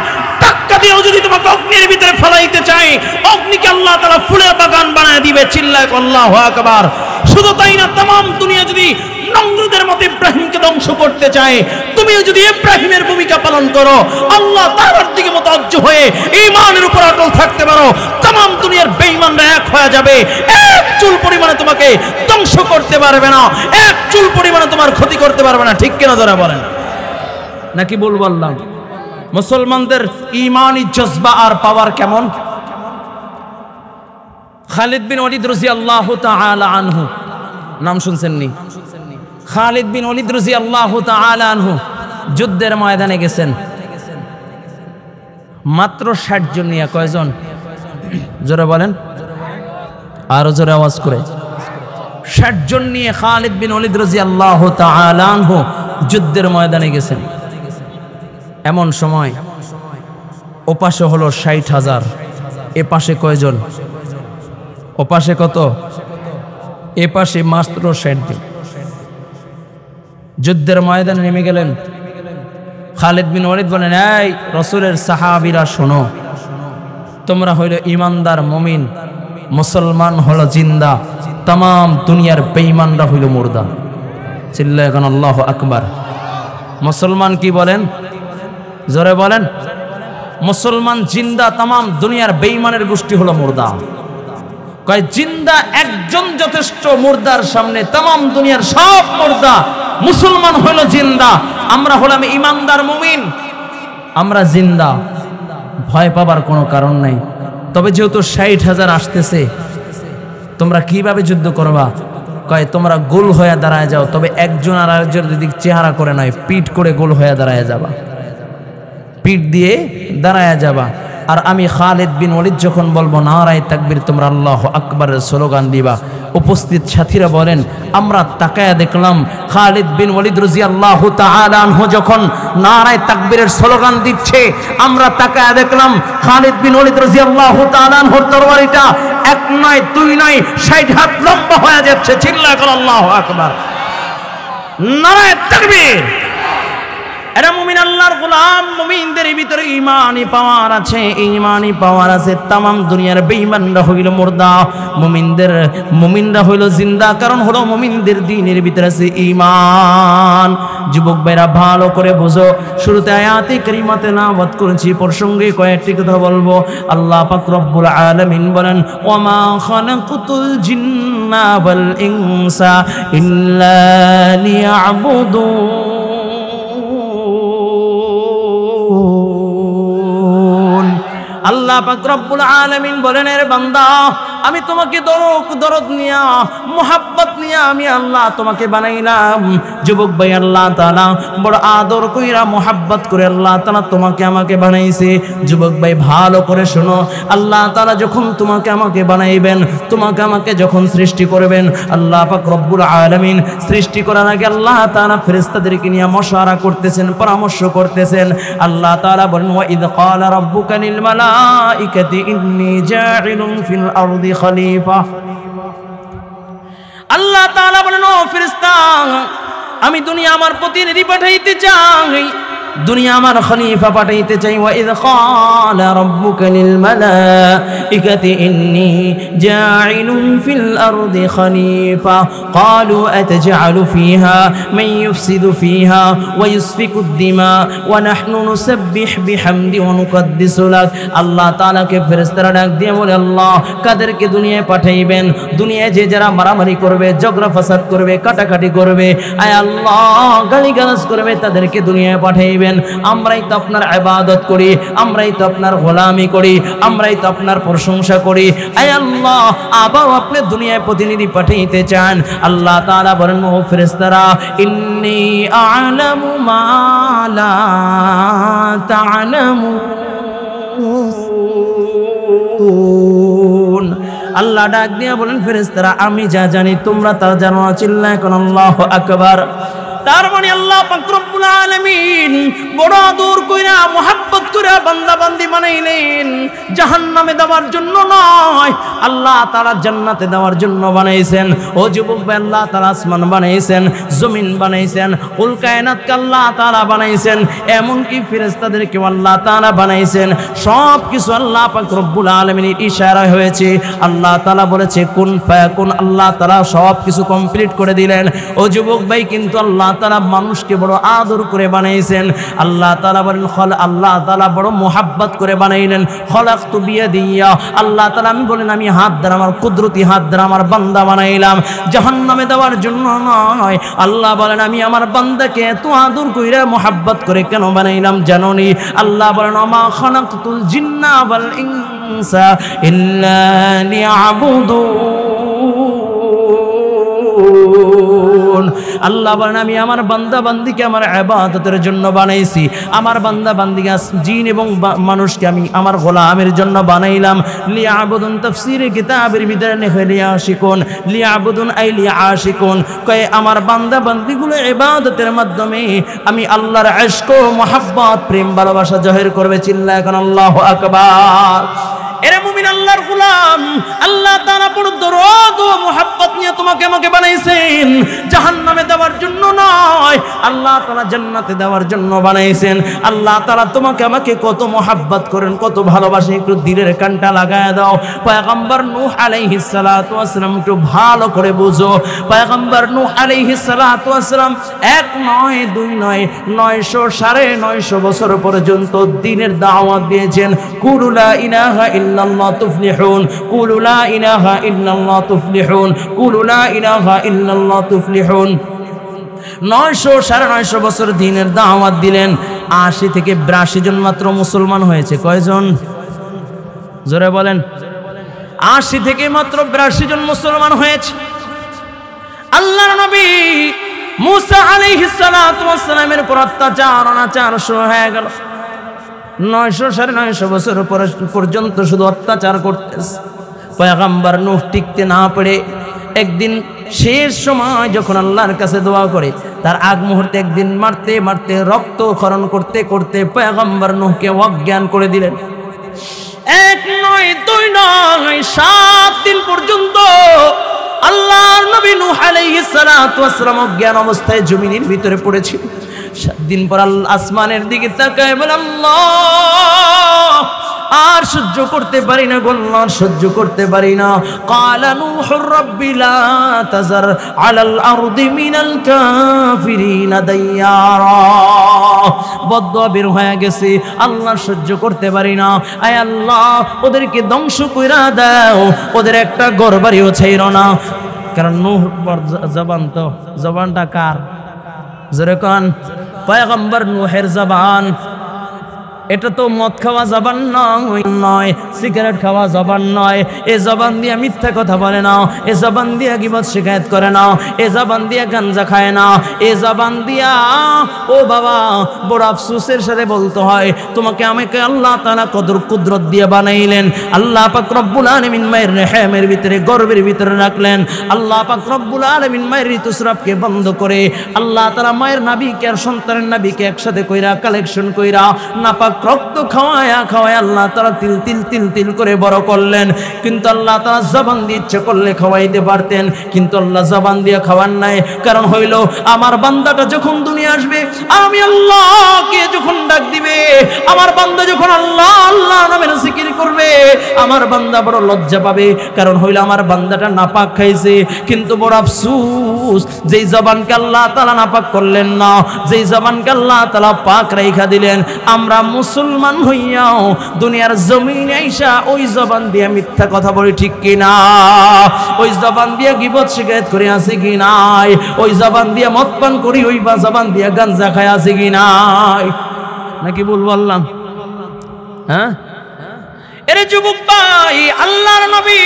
ধাক্কা দিয়েও যদি তোমাকে অগ্নির ভিতরে ফেলাইতে চায়, অগ্নিকে আল্লাহ তাআলা ফুলের বাগান বানায় দিবে। চিল্লায় আল্লাহু আকবার। শুধু তাই না, तमाम দুনিয়া যদি নমরুদের মতো ইব্রাহিমকে ধ্বংস করতে চায়, তুমিও যদি ইব্রাহিমের ভূমিকা পালন করো, আল্লাহ তাআলার দিকে মুতাওয়াজ্জহ হয়ে ঈমানের উপর অটল থাকতে পারো, तमाम দুনিয়ার বেঈমানরা এক হয়ে যাবে, এক চুল পরিমাণে তোমাকে ধ্বংস করতে পারবে না, এক চুল পরিমাণে তোমার ক্ষতি করতে পারবে না। ঠিক কিনা যারা বলেন, নাকি বল বললাম? মুসলমানদের ঈমানি জজবা আর পাওয়ার কেমন? খালিদ বিন ওয়ালিদ রাদিয়াল্লাহু তাআলা আনহু, নাম শুনছেন নি? খালিদ বিন ওয়ালিদ রাদিয়াল্লাহু তাআলা আনহু যুদ্ধের ময়দানে গেছেন, মাত্র 60 জন নিয়ে। কয়জন? জোরে বলেন, আরো জোরে আওয়াজ করে। 60 জন নিয়ে খালিদ বিন ওয়ালিদ রাদিয়াল্লাহু তাআলা আনহু যুদ্ধের ময়দানে গেছেন। এমন সময় ওপাশে হলো 60,000, এ পাশে কয়জন? ওপাশে কত? এ পাশে মাত্র 60 জন। যুদ্ধের ময়দানে নেমে গেলেন। খালিদ বিন ওয়ালিদ বলেন, এই রাসূলের সাহাবীরা শোনো, তোমরা হইল ঈমানদার মুমিন, মুসলমান হলো জিন্দা, तमाम দুনিয়ার বেঈমানরা হইল মুর্দা। চিল্লায় এখন আল্লাহু আকবার। মুসলমান কি বলেন? জোরে বলেন। মুসলমান জিন্দা, तमाम দুনিয়ার বেঈমানের গোষ্ঠী হলো মুর্দা। কয় জিন্দা একজন যথেষ্ট, মুর্দার সামনে तमाम দুনিয়ার সব মুর্দা। মুসলমান হলো জিন্দা, আমরা হলাম ঈমানদার মুমিন, আমরা জিন্দা, ভয় পাবার কোনো কারণ নাই। তবে যেহেতু 60,000 আসতেছে, তোমরা কিভাবে যুদ্ধ করবা? কয় তোমরা গোল হয়ে দাঁড়ায় যাও, তবে একজন আর আরেকজনের দিক চেহারা করে নয়, পিঠ করে গোল হয়ে দাঁড়ায় যাবা, পিঠ দিয়ে দাঁড়ায় যাবা। আর আমি খালিদ বিন ওয়ালিদ যখন বলবো নারায়ে তাকবীর, তোমরা আল্লাহু আকবারের স্লোগান দিবা। উপস্থিত সাথীরা বলেন, আমরা তাকায়া দেখলাম খালিদ বিন ওয়ালিদ রাদিয়াল্লাহু তাআলা আনহু যখন নারায়ে তাকবীরের স্লোগান দিচ্ছে, আমরা তাকায়া দেখলাম খালিদ বিন ওয়ালিদ রাদিয়াল্লাহু তাআলা আনহুর তরবারিটা 1 নয় 2 নয় 60 হাত লম্বা হয়ে যাচ্ছে। চিল্লায় বলো আল্লাহু আকবার, নারায়ে তাকবীর। এরা মুমিন, আল্লাহর গোলাম, মুমিনদের ভিতরে ঈমানি পাওয়ার আছে, ঈমানি পাওয়ার আছে। तमाम দুনিয়ার বেঈমানরা হইল মুর্দা, মুমিনরা হইল জিন্দা। কারণ হলো মুমিনদের দ্বীনের ভিতরে আছে ঈমান। যুবক ভাইরা ভালো করে বুঝো, শুরুতে আয়াতে কারিমাতে নাবাদ করেছি, প্রসঙ্গে কয়েকটি কথা বলবো। আল্লাহ পাক রব্বুল আলামিন বলেন, ওয়ামা খালাকুতুল জিন্না ওয়াল ইনসা ইল্লা লিয়াবুদুন। আল্লাহ পাক রব্বুল আলামিন বলেন, এর বান্দা, আমি তোমাকে দরদ নিয়া, মুহাব্বত নিয়া দিয়া আমি আল্লাহ তোমাকে বানাইলাম। যুবক ভাই, আল্লাহ তাআলা বড় আদর কইরা মোহাব্বত করে আল্লাহ তাআলা তোমাকে আমাকে বানাইছে। যুবক ভাই ভালো করে শোনো, আল্লাহ তাআলা যখন তোমাকে আমাকে বানাইবেন, তোমাকে আমাকে যখন সৃষ্টি করবেন, আল্লাহ পাক রব্বুল আলামিন সৃষ্টি করার আগে আল্লাহ তাআলা ফেরেশতাদেরকে নিয়ে মশওয়ারা করতেছেন, পরামর্শ করতেছেন। আল্লাহ তাআলা বলেন, ওয়া ইয ক্বালা রাব্বুকা লিল মালাইকাতি ইন্নী জাইলুন ফিল আরদি খলিফা। আল্লাহ তাআলা বলেন, ও ফেরেশতা, আমি দুনিয়া আমার প্রতিনিধি পাঠাইতে চাই, দুনিয়া আমার খলিফা পাঠাইতে চাই। ওয়া ইয ক্বালা রাব্বুকা লিল মালাইকাতি ইন্নী জাইলুন ফিল আরদি খলিফা ক্বালু আতাজআলু ফিহা মান ইউফসিদু ফিহা ওয়া ইউসফিকু দিমা ওয়া নাহনু নুসাব্বিহু বিহামদি ওয়া নুকদ্দিসু লাক। আল্লাহ তাআলাকে ফেরেশতারা ডাক দিয়ে বলে, আল্লাহ কাদেরকে দুনিয়ায় পাঠাইবেন? দুনিয়ায় যে যারা মারামারি করবে, ঝগড়া ফাসাদ করবে, কাটাকাটি করবে, আয় আল্লাহ গালিগালাজ করবে, তাদেরকে দুনিয়ায় পাঠাইবেন। আমরাই তো আপনার ইবাদত করি, আমরাই তো আপনার গোলামি করি, আমরাই তো আপনার প্রশংসা করি, আয় আল্লাহ আবার আপনি দুনিয়ায় প্রতিনিধি পাঠাইতে চান। আল্লাহ তাআলা বলেন, ও ফেরেশতারা, ইন্নী আ'লামু মা লা তা'লামুন। আল্লাহ ডাক দিয়া বলেন, ফেরেশতারা আমি যা জানি তোমরা তা জানো না। চিল্লায় কোন আল্লাহু আকবার। তার মানে আল্লাহ পাক রব্বুল আলামিন বড় আদর কইরা মোহাব্বত কইরা বান্দা বান্দি বানাইলেন। জাহান্নামে দেওয়ার জন্য নয়, আল্লাহ তাআলা জান্নাতে দেওয়ার জন্য বানাইছেন। ও যুবক ভাই, আল্লাহ তাআলা আসমান বানাইছেন, জমিন বানাইছেন, কুল কায়নাতকে আল্লাহ তাআলা বানাইছেন, এমনকি ফেরেশতাদেরকে আল্লাহ তাআলা বানাইছেন। সব কিছু আল্লাহ পাক রব্বুল আলামিনের ইশারায় হয়েছে। আল্লাহ তাআলা বলেছে কুন ফায়াকুন, আল্লাহ তাআলা সব কিছু কমপ্লিট করে দিলেন। ও যুবক ভাই, কিন্তু আল্লাহ তাআলা মানুষকে বড় আদর করে বানাইছেন। আল্লাহ তাআলা বলেন, আল্লাহ তাআলা বড় মোহাব্বত করে বানাইলেন। খলাকতু বিয়াদিয়া, আল্লাহ তাআলা আমি বলেন আমি হাত দ্বারা, আমার কুদরতি হাত দ্বারা আমার বান্দা বানাইলাম, জাহান্নামে দেওয়ার জন্য নয়। আল্লাহ বলেন আমি আমার বান্দাকে এত আদর কইরা মোহাব্বত করে কেন বানাইলাম জানোনি? আল্লাহ বলেন, ওমা খালাকতুল জিন্না ওয়াল ইনসা ইল্লা লিয়াবুদুন। আল্লাহ বলেন আমি আমার বান্দা বান্দিকে আমার ইবাদতের জন্য বানাইছি, আমার বান্দা বান্দিকে জিন এবং মানুষকে আমি আমার গোলামের জন্য বানাইলাম। লিয়াবুদুন তাফসীরে কিতাবের ভিতরে লেখা লিয়াশিকুন, লিয়াবুদুন আই লিয়াশিকুন, কয় আমার বান্দা বান্দিগুলো ইবাদতের মাধ্যমে আমি আল্লাহর ইশক ও মুহাব্বত, প্রেম ভালোবাসা জাহির করবে। চিল্লায় এখন আল্লাহু আকবার। এরে মুমিন আল্লাহর গোলাম, আল্লাহ তাআলা বড় দরদ ও মুহাব্বত নিয়ে তোমাকে আমাকে বানাইছেন, জাহান্নামে দেওয়ার জন্য নয়, আল্লাহ তাআলা জান্নাতে দেওয়ার জন্য বানাইছেন। আল্লাহ তাআলা তোমাকে আমাকে কত মুহাব্বত করেন, কত ভালোবাসেন, একটু দিলের কানটা লাগায় দাও। পয়গম্বর নূহ আলাইহিস সালাতু ওয়াস সালাম একটু ভালো করে বুঝো। পয়গম্বর নূহ আলাইহিস সালাতু ওয়াস সালাম এক নয় দুই নয় 900 বছর পর্যন্ত দ্বীনের দাওয়াত দিয়েছেন। কুলু লা ইলাহা ইল্লাল্লাহ তুফলিহুন, কুলু লা ইলাহা ইল্লাল্লাহ তুফলিহুন, কুলু লা ইলাহা ইল্লাল্লাহ তুফলিহুন। 900 বছর দ্বীনের দাওয়াত দিলেন। 80 থেকে 82 জন মাত্র মুসলমান হয়েছে। কয়জন? জোরে বলেন। 80 থেকে মাত্র 82 জন মুসলমান হয়েছে। আল্লাহর নবী মুসা আলাইহিস সালাতু ওয়াস সালামের উপর অত্যাচার অনাচার শুরু হয়ে গেল। 900 বছর পর্যন্ত শুধু অত্যাচার করতেছে। পয়গম্বর নূহ টিকতে না পেরে একদিন শেষ সময় যখন আল্লাহর কাছে দোয়া করে, তার আগ মুহূর্তে একদিন মারতে মারতে রক্ত খরণ করতে করতে পয়গম্বর নূহকে অজ্ঞান করে দিলেন। 1 নয় 2 নয় 7 দিন পর্যন্ত আল্লাহর নবী নূহ আলাইহিস সালাতু ওয়াস সালাম অজ্ঞান অবস্থায় জমিনের ভিতরে পড়েছিল। 7 দিন পর আসমানের দিকে তাকায় বলে, আল্লাহ আর সহ্য করতে পারি না, গোল্লা সহ্য করতে পারি না। ক্বালা নূহুর রাব্বি লা তাযার আলাল আরদি মিনাল কাফিরিনা দাইয়ারা। বদদুয়া বের হয়ে গেছে, আল্লাহ সহ্য করতে পারি না, আয় আল্লাহ ওদেরকে ধ্বংস কইরা দাও, ওদের একটা ঘরবাড়িও ছাইরো না। কারণ নূহ জবান, তো জবানটা কার? জোরে কোন? পয়গম্বর নূহের জবান। এটা তো মদ খাওয়া জবান নয়, সিগারেট খাওয়া জবান নয়। এ জবান দিয়ে মিথ্যা কথা বলে না, এ জবান দিয়ে গীবত শিকায়েত করে না, এ জবান দিয়ে গাঞ্জা খায় না, এ জবান দিয়া ও বাবা বড় আফসোসের সাথে বলতে হয়, তোমাকে আমাকে আল্লাহ তাআলা কদর কুদরত দিয়ে বানাইলেন। আল্লাহ পাক রব্বুল আলামিন মায়ের রেহেমের ভিতরে গর্ভের ভিতরে রাখলেন। আল্লাহ পাক রব্বুল আলামিন মায়ের ঋতুস্রাবকে বন্ধ করে আল্লাহ তাআলা মায়ের নাভিকে আর সন্তানের নাভিকে একসাথে কইরা কালেকশন কইরা নাপাক রক্ত খাওয়ায়া আল্লাহ তাআলা তিল তিল তিল তিল করে বড় করলেন। কিন্তু আল্লাহ তাআলা জবান দিয়ে ইচ্ছে করলে খাওয়াইতে পারতেন, কিন্তু আল্লাহ জবান দিয়ে খাওয়ান নাই। কারণ হইল আমার বান্দাটা যখন দুনিয়া আসবে, আমি আল্লাহকে যখন ডাক দিবে, আমার বান্দা যখন আল্লাহ আল্লাহ নামের জিকির করবে, আমার বান্দা বড় লজ্জা পাবে। কারণ হইল আমার বান্দাটা নাপাক খাইছে। কিন্তু বড় আফসোস, যেই জবানকে আল্লাহ তাআলা নাপাক করলেন না, যেই জবানকে আল্লাহ তাআলা পাক রাইখা দিলেন, আমরা মুসলমান হইয়াও দুনিয়ার জমিনে আইসা ওই জবান দিয়ে মিথ্যা কথা বলি, ঠিক কি না? ওই জবান দিয়ে গীবত শিকায়েত করে আছে কি নাই? ওই জবান দিয়ে মদ পান করি, ওই জবান দিয়ে গাঞ্জা খায় আছে কি নাই? নাকি ভুল বললাম? হ্যাঁ, এরে যুবক ভাই, আল্লাহর নবী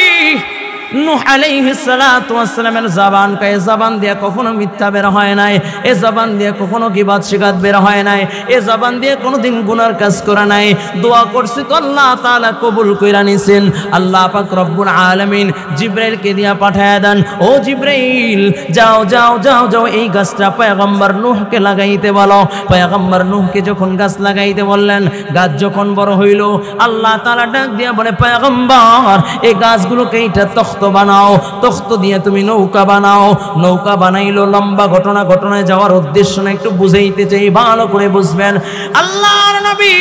নূহ আলাইহিস সালাতু ওয়াস সালামের জবান কায়ে জবান দিয়ে কখনো মিথ্যা বের হয় নাই, এ জবান দিয়ে কখনো গীবত শিকায়েত বের হয় নাই, এ জবান দিয়ে কোনোদিন গুনার কাজ করে নাই। দোয়া করছি তো আল্লাহ তাআলা কবুল কইরা নিছেন। আল্লাহ পাক রব্বুল আলামিন জিবরাইলকে দিয়া পাঠায়া দেন, ও জিবরাইল যাও যাও যাও যাও এই গাছটা পয়গম্বর নূহকে লাগাইতে বলো। পয়গম্বর নূহকে যখন গাছ লাগাইতে বললেন, গাছ যখন বড় হইল, আল্লাহ তাআলা ডাক দিয়া বলে, পয়গম্বর এই গাছগুলোকে এইটা তখ্ত বানাও, তখ্ত দিয়ে তুমি নৌকা বানাও। নৌকা বানাইলো। লম্বা ঘটনায় যাওয়ার উদ্দেশ্য না, একটু বুঝাইতে চাই, ভালো করে বুঝবেন। আল্লাহর নবী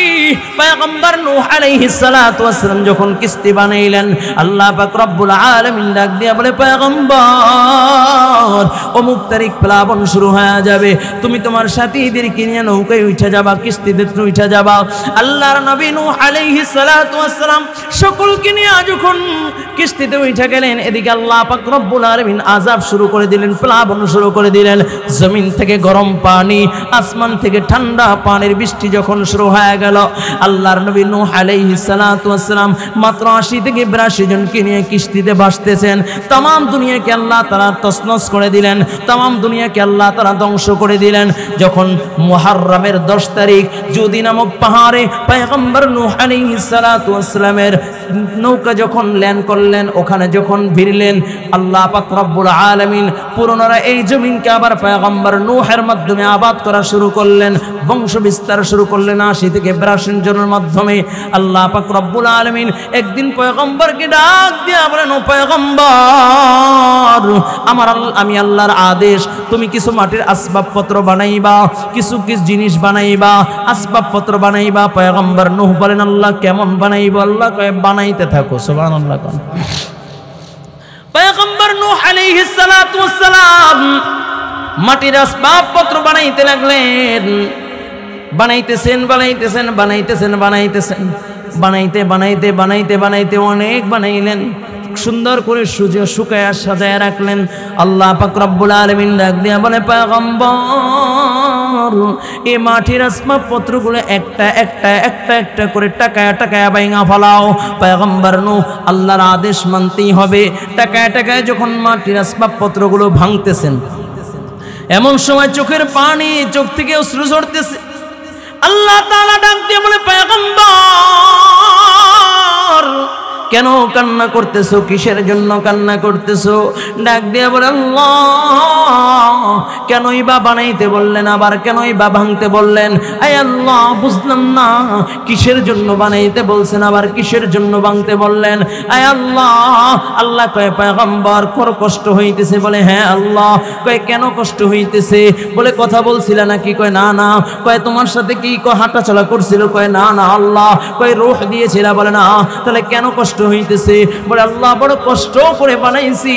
পয়গম্বর নূহ আলাইহিস সালাতু ওয়াস সালাম যখন কিস্তি বানাইলেন, আল্লাহ পাক রব্বুল আলামিন ডাক দিয়া বলে, পয়গম্বর অমুক তারিখ প্লাবন শুরু হয়ে যাবে, তুমি তোমার সাথীদেরকে নিয়ে নৌকায় উঠে যাবা, কিস্তিতে উঠে যাবা। আল্লাহর নবী নূহ আলাইহিস সালাতু ওয়াস সালাম সকলকে নিয়ে যখন কিস্তিতে উঠে গেলেন, এদিকে আল্লাহ পাক রব্বুল আলামিন আযাব শুরু করে দিলেন, প্লাবন শুরু করে দিলেন। জমিন থেকে গরম পানি, আসমান থেকে ঠান্ডা পানির বৃষ্টি যখন শুরু হয়ে গেল, আল্লাহর নবী নূহ আলাইহিস সালাতু ওয়াস সালাম মাত্র 80 থেকে 82 জনকে নিয়ে কিস্তিতে ভাসতেছেন। तमाम দুনিয়াকে আল্লাহ তাআলা তছনছ করে দিলেন, तमाम দুনিয়াকে আল্লাহ তাআলা ধ্বংস করে দিলেন। যখন মুহররমের 10 তারিখ জুদি নামক পাহাড়ে পয়গম্বর নূহ আলাইহিস সালাতু ওয়াস সালামের নৌকা যখন ল্যান্ড করলেন, ওখানে যখন ভিড়লেন, আল্লাহ পাক রব্বুল আলামিন পুনরায় এই জমিনকে আবার পয়গম্বর নূহের মাধ্যমে আবাদ করা শুরু করলেন, বংশ বিস্তার শুরু করলেন 80 থেকে 82 জনের মাধ্যমে। আল্লাহ পাক রব্বুল আলামিন একদিন পয়গম্বরকে ডাক দিয়া বলেন, ও পয়গম্বর, আমি আল্লাহর আদেশ, তুমি কিছু মাটির আসবাবপত্র বানাইবা, কিছু জিনিস বানাইবা, আসবাবপত্র বানাইবা। পয়গম্বর নূহ বলেন, আল্লাহ কেমন বানাইবো? আল্লাহ কয়, বানাইতে থাকো। সুবহানাল্লাহ। পয়গম্বর নূহ আলাইহিস সালাতু ওয়াস সালাম মাটির আসবাবপত্র বানাইতে লাগলেন। বানাইতেছেন বানাইতে অনেক বানাইলেন। সুন্দর করে শুকায়া সাজায় রাখলেন। আল্লাহ পাক রব্বুল আলামিন ডাক দিয়া বলে, পয়গম্বর এই মাটির আসবাবপত্রগুলো একটা করে টাকায়া বাইঙা ফলাও। পয়গম্বর নূহ আল্লাহর আদেশ মানতেই হবে। টাকায় যখন মাটির আসবাবপত্রগুলো ভাঙতেছেন, এমন সময় চোখের পানি, চোখ থেকে অশ্রু ঝরতেছে। আল্লাহ তাআলা ডাক দিয়ে বলে, পয়গম্বর কেন কান্না করতেছো? কিসের জন্য কান্না করতেছো? ডাক দিয়ে বলে, আল্লাহ কেনই বা বানাইতে বললেন, আবার কেনই বা ভাঙতে বললেন? আয় আল্লাহ, বুঝলাম না কিসের জন্য বানাইতে বলছেন, আবার কিসের জন্য ভাঙতে বললেন। আয় আল্লাহ। আল্লাহ কয়, পয়গম্বর কষ্ট হইতেছে? বলে, হ্যাঁ আল্লাহ। কয়, কেন কষ্ট হইতেছে? বলে, কথা বলছিল নাকি? কয়, না না। কয়, তোমার সাথে কি হাঁটা চলা করছিল? কয়, না না আল্লাহ। কয়, রূহ দিয়েছিল? বলে, না। তাহলে কেন কষ্ট হইতেছে? বলে, আল্লাহ বড় কষ্ট করে বানাইছি,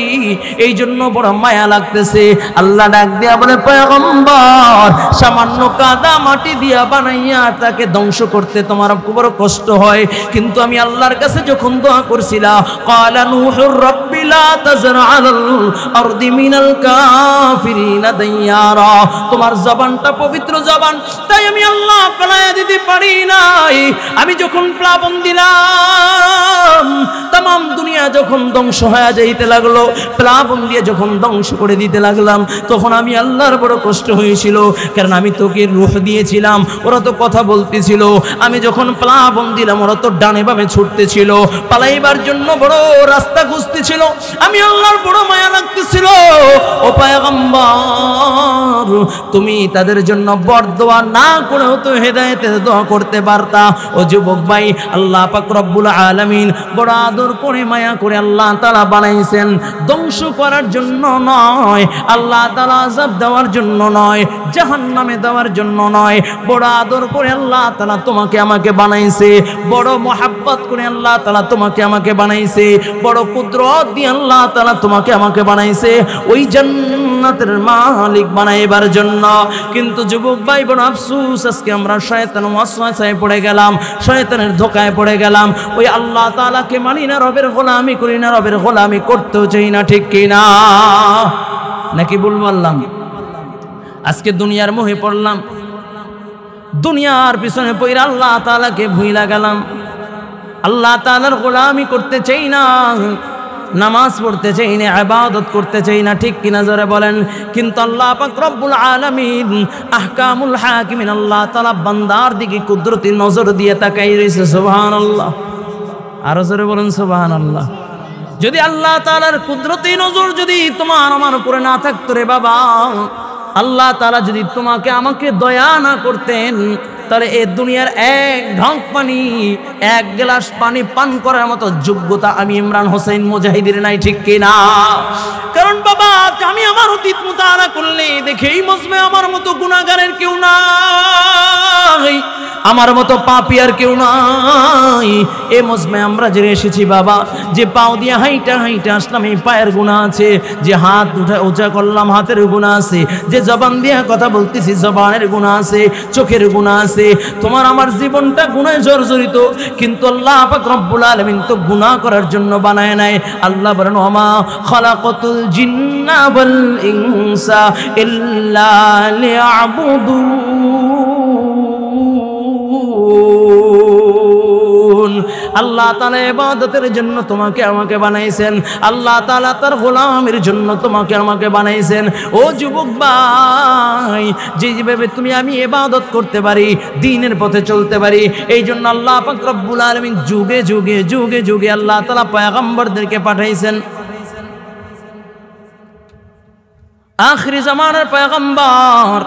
এই জন্য বড় মায়া লাগতেছে। আল্লাহ ডাক দিয়া বলে, পয়গম্বর সামান্য কাদা মাটি দিয়া বানাইয়া তাকে ধ্বংস করতে তোমার বড় কষ্ট হয়, কিন্তু আমি আল্লাহর কাছে যখন দোয়া করছিলাম, ক্বালা নূহুর রাব্বি লা তাযর আলাল আরদি মিনাল কাফিরিনা দাইয়ারা। তোমার জবানটা পবিত্র জবান, তাই আমি আল্লাহ ফেলায়া দিতে পারি নাই। আমি যখন প্লাবন দিলাম, তাম দুনিয়া যখন ধ্বংস হয়ে যাইতে লাগলো, প্লাবন দিয়ে যখন ধ্বংস করে দিতে লাগলাম, তখন আমি আল্লাহর বড় কষ্ট হয়েছিল। কারণ আমি তোকে রূহ দিয়েছিলাম, ওরা তো কথা বলতেছিল। আমি যখন প্লাবন দিলাম, ওরা তো ডানে বামে ছুটতেছিল, পালাইবার জন্য বড় রাস্তা খুঁজতেছিল। আমি আল্লাহর বড় মায়া লাগতেছিল। ও পয়গম্বর, তুমি তাদের জন্য বরদোয়া না করেও তো হেদায়েতের দোয়া করতে পারতা। ও যুবক ভাই, আল্লাহ পাক রব্বুল আলামিন বড় আদর করে মায়া করে আল্লাহ তাআলা বানাইছেন ধ্বংস করার জন্য নয়, আল্লাহ তাআলা আযাব দেওয়ার জন্য নয়, জাহান্নামে দেওয়ার জন্য নয়। বড় আদর করে আল্লাহ তাআলা তোমাকে আমাকে বানাইছে, বড় মহব্বত করে আল্লাহ তাআলা তোমাকে আমাকে বানাইছে, বড় কুদরত দিয়ে আল্লাহ তাআলা তোমাকে আমাকে বানাইছে ওই জান্নাতের মালিক বানাইবার জন্য। কিন্তু যুবক ভাই, বড় আফসোস, আজকে আমরা শয়তানের ওয়াসওয়াসায় পড়ে গেলাম, শয়তানের ধোকায় পড়ে গেলাম। ওই আল্লাহ তাআলাকে মানি না, রবের গোলামি করি না, রবের গোলামি করতেও চাই না, ঠিক কিনা? নাকি ভুল বললাম? আজকে দুনিয়ার মোহে পড়লাম, দুনিয়ার পিছনে পড়ে আল্লাহ তাআলাকে ভুইলা গেলাম। আল্লাহ তাআলার গোলামি করতে চাই না, নামাজ পড়তে চাই না, ইবাদত করতে চাই না, ঠিক কিনা জোরে বলেন? কিন্তু আল্লাহ পাক রব্বুল আলামিন আহকামুল হাকিমিন আল্লাহ তাআলা বান্দার দিকে কুদরতি নজর দিয়ে তাকাই রইছে। সুবহানাল্লাহ, আরো জোরে বলেন সুবহানাল্লাহ। যদি আল্লাহ তাআলার কুদরতি নজর যদি তোমার আমার উপরে না থাকতো রে বাবা, আল্লাহ তাআলা যদি তোমাকে আমাকে দয়া না করতেন, তাহলে এই দুনিয়ার এক ঢক পানি, এক গ্লাস পানি পান করার মতো যোগ্যতা আমি ইমরান হোসেন মুজাহিদের নাই, ঠিক কিনা? কারণ বাবা, আমি আমার অতীত মুতাআলা করলে দেখি এই মজমে আমার মতো গুনাহগারের কেউ নাই, আমার মতো পাপী আর কেউ নাই। এই মজমে আমরা যে এসেছি বাবা, যে পাও দিয়ে হাইটা হাইটা আসলাম, এই পায়ের গুনাহ আছে, যে হাত উঁচা করলাম হাতের গুনাহ আছে, যে জবান দিয়ে কথা বলতেছি জবানের গুনাহ আছে, চোখের গুনাহ আছে। তোমার আমার জীবনটা গুনাহে জর্জরিত, কিন্তু আল্লাহ পাক রব্বুল আলামিন তো গুনাহ করার জন্য বানায় নাই। আল্লাহ বলেন, ওমা খালাকাতুল জিন্না ওয়াল ইনসা ইল্লা লিয়াবুদুন। আল্লাহ তাআলা ইবাদতের জন্য তোমাকে আমাকে বানাইছেন, আল্লাহ তাআলা তার গোলামের জন্য তোমাকে আমাকে বানাইছেন। ও যুবক ভাই, যেভাবে তুমি আমি ইবাদত করতে পারি, দ্বীনের পথে চলতে পারি, এই জন্য আল্লাহ পাক রব্বুল আলামিন যুগে যুগে যুগে যুগে আল্লাহ তাআলা পয়গম্বরদেরকে পাঠাইছেন। আখিরি জামানার পয়গম্বর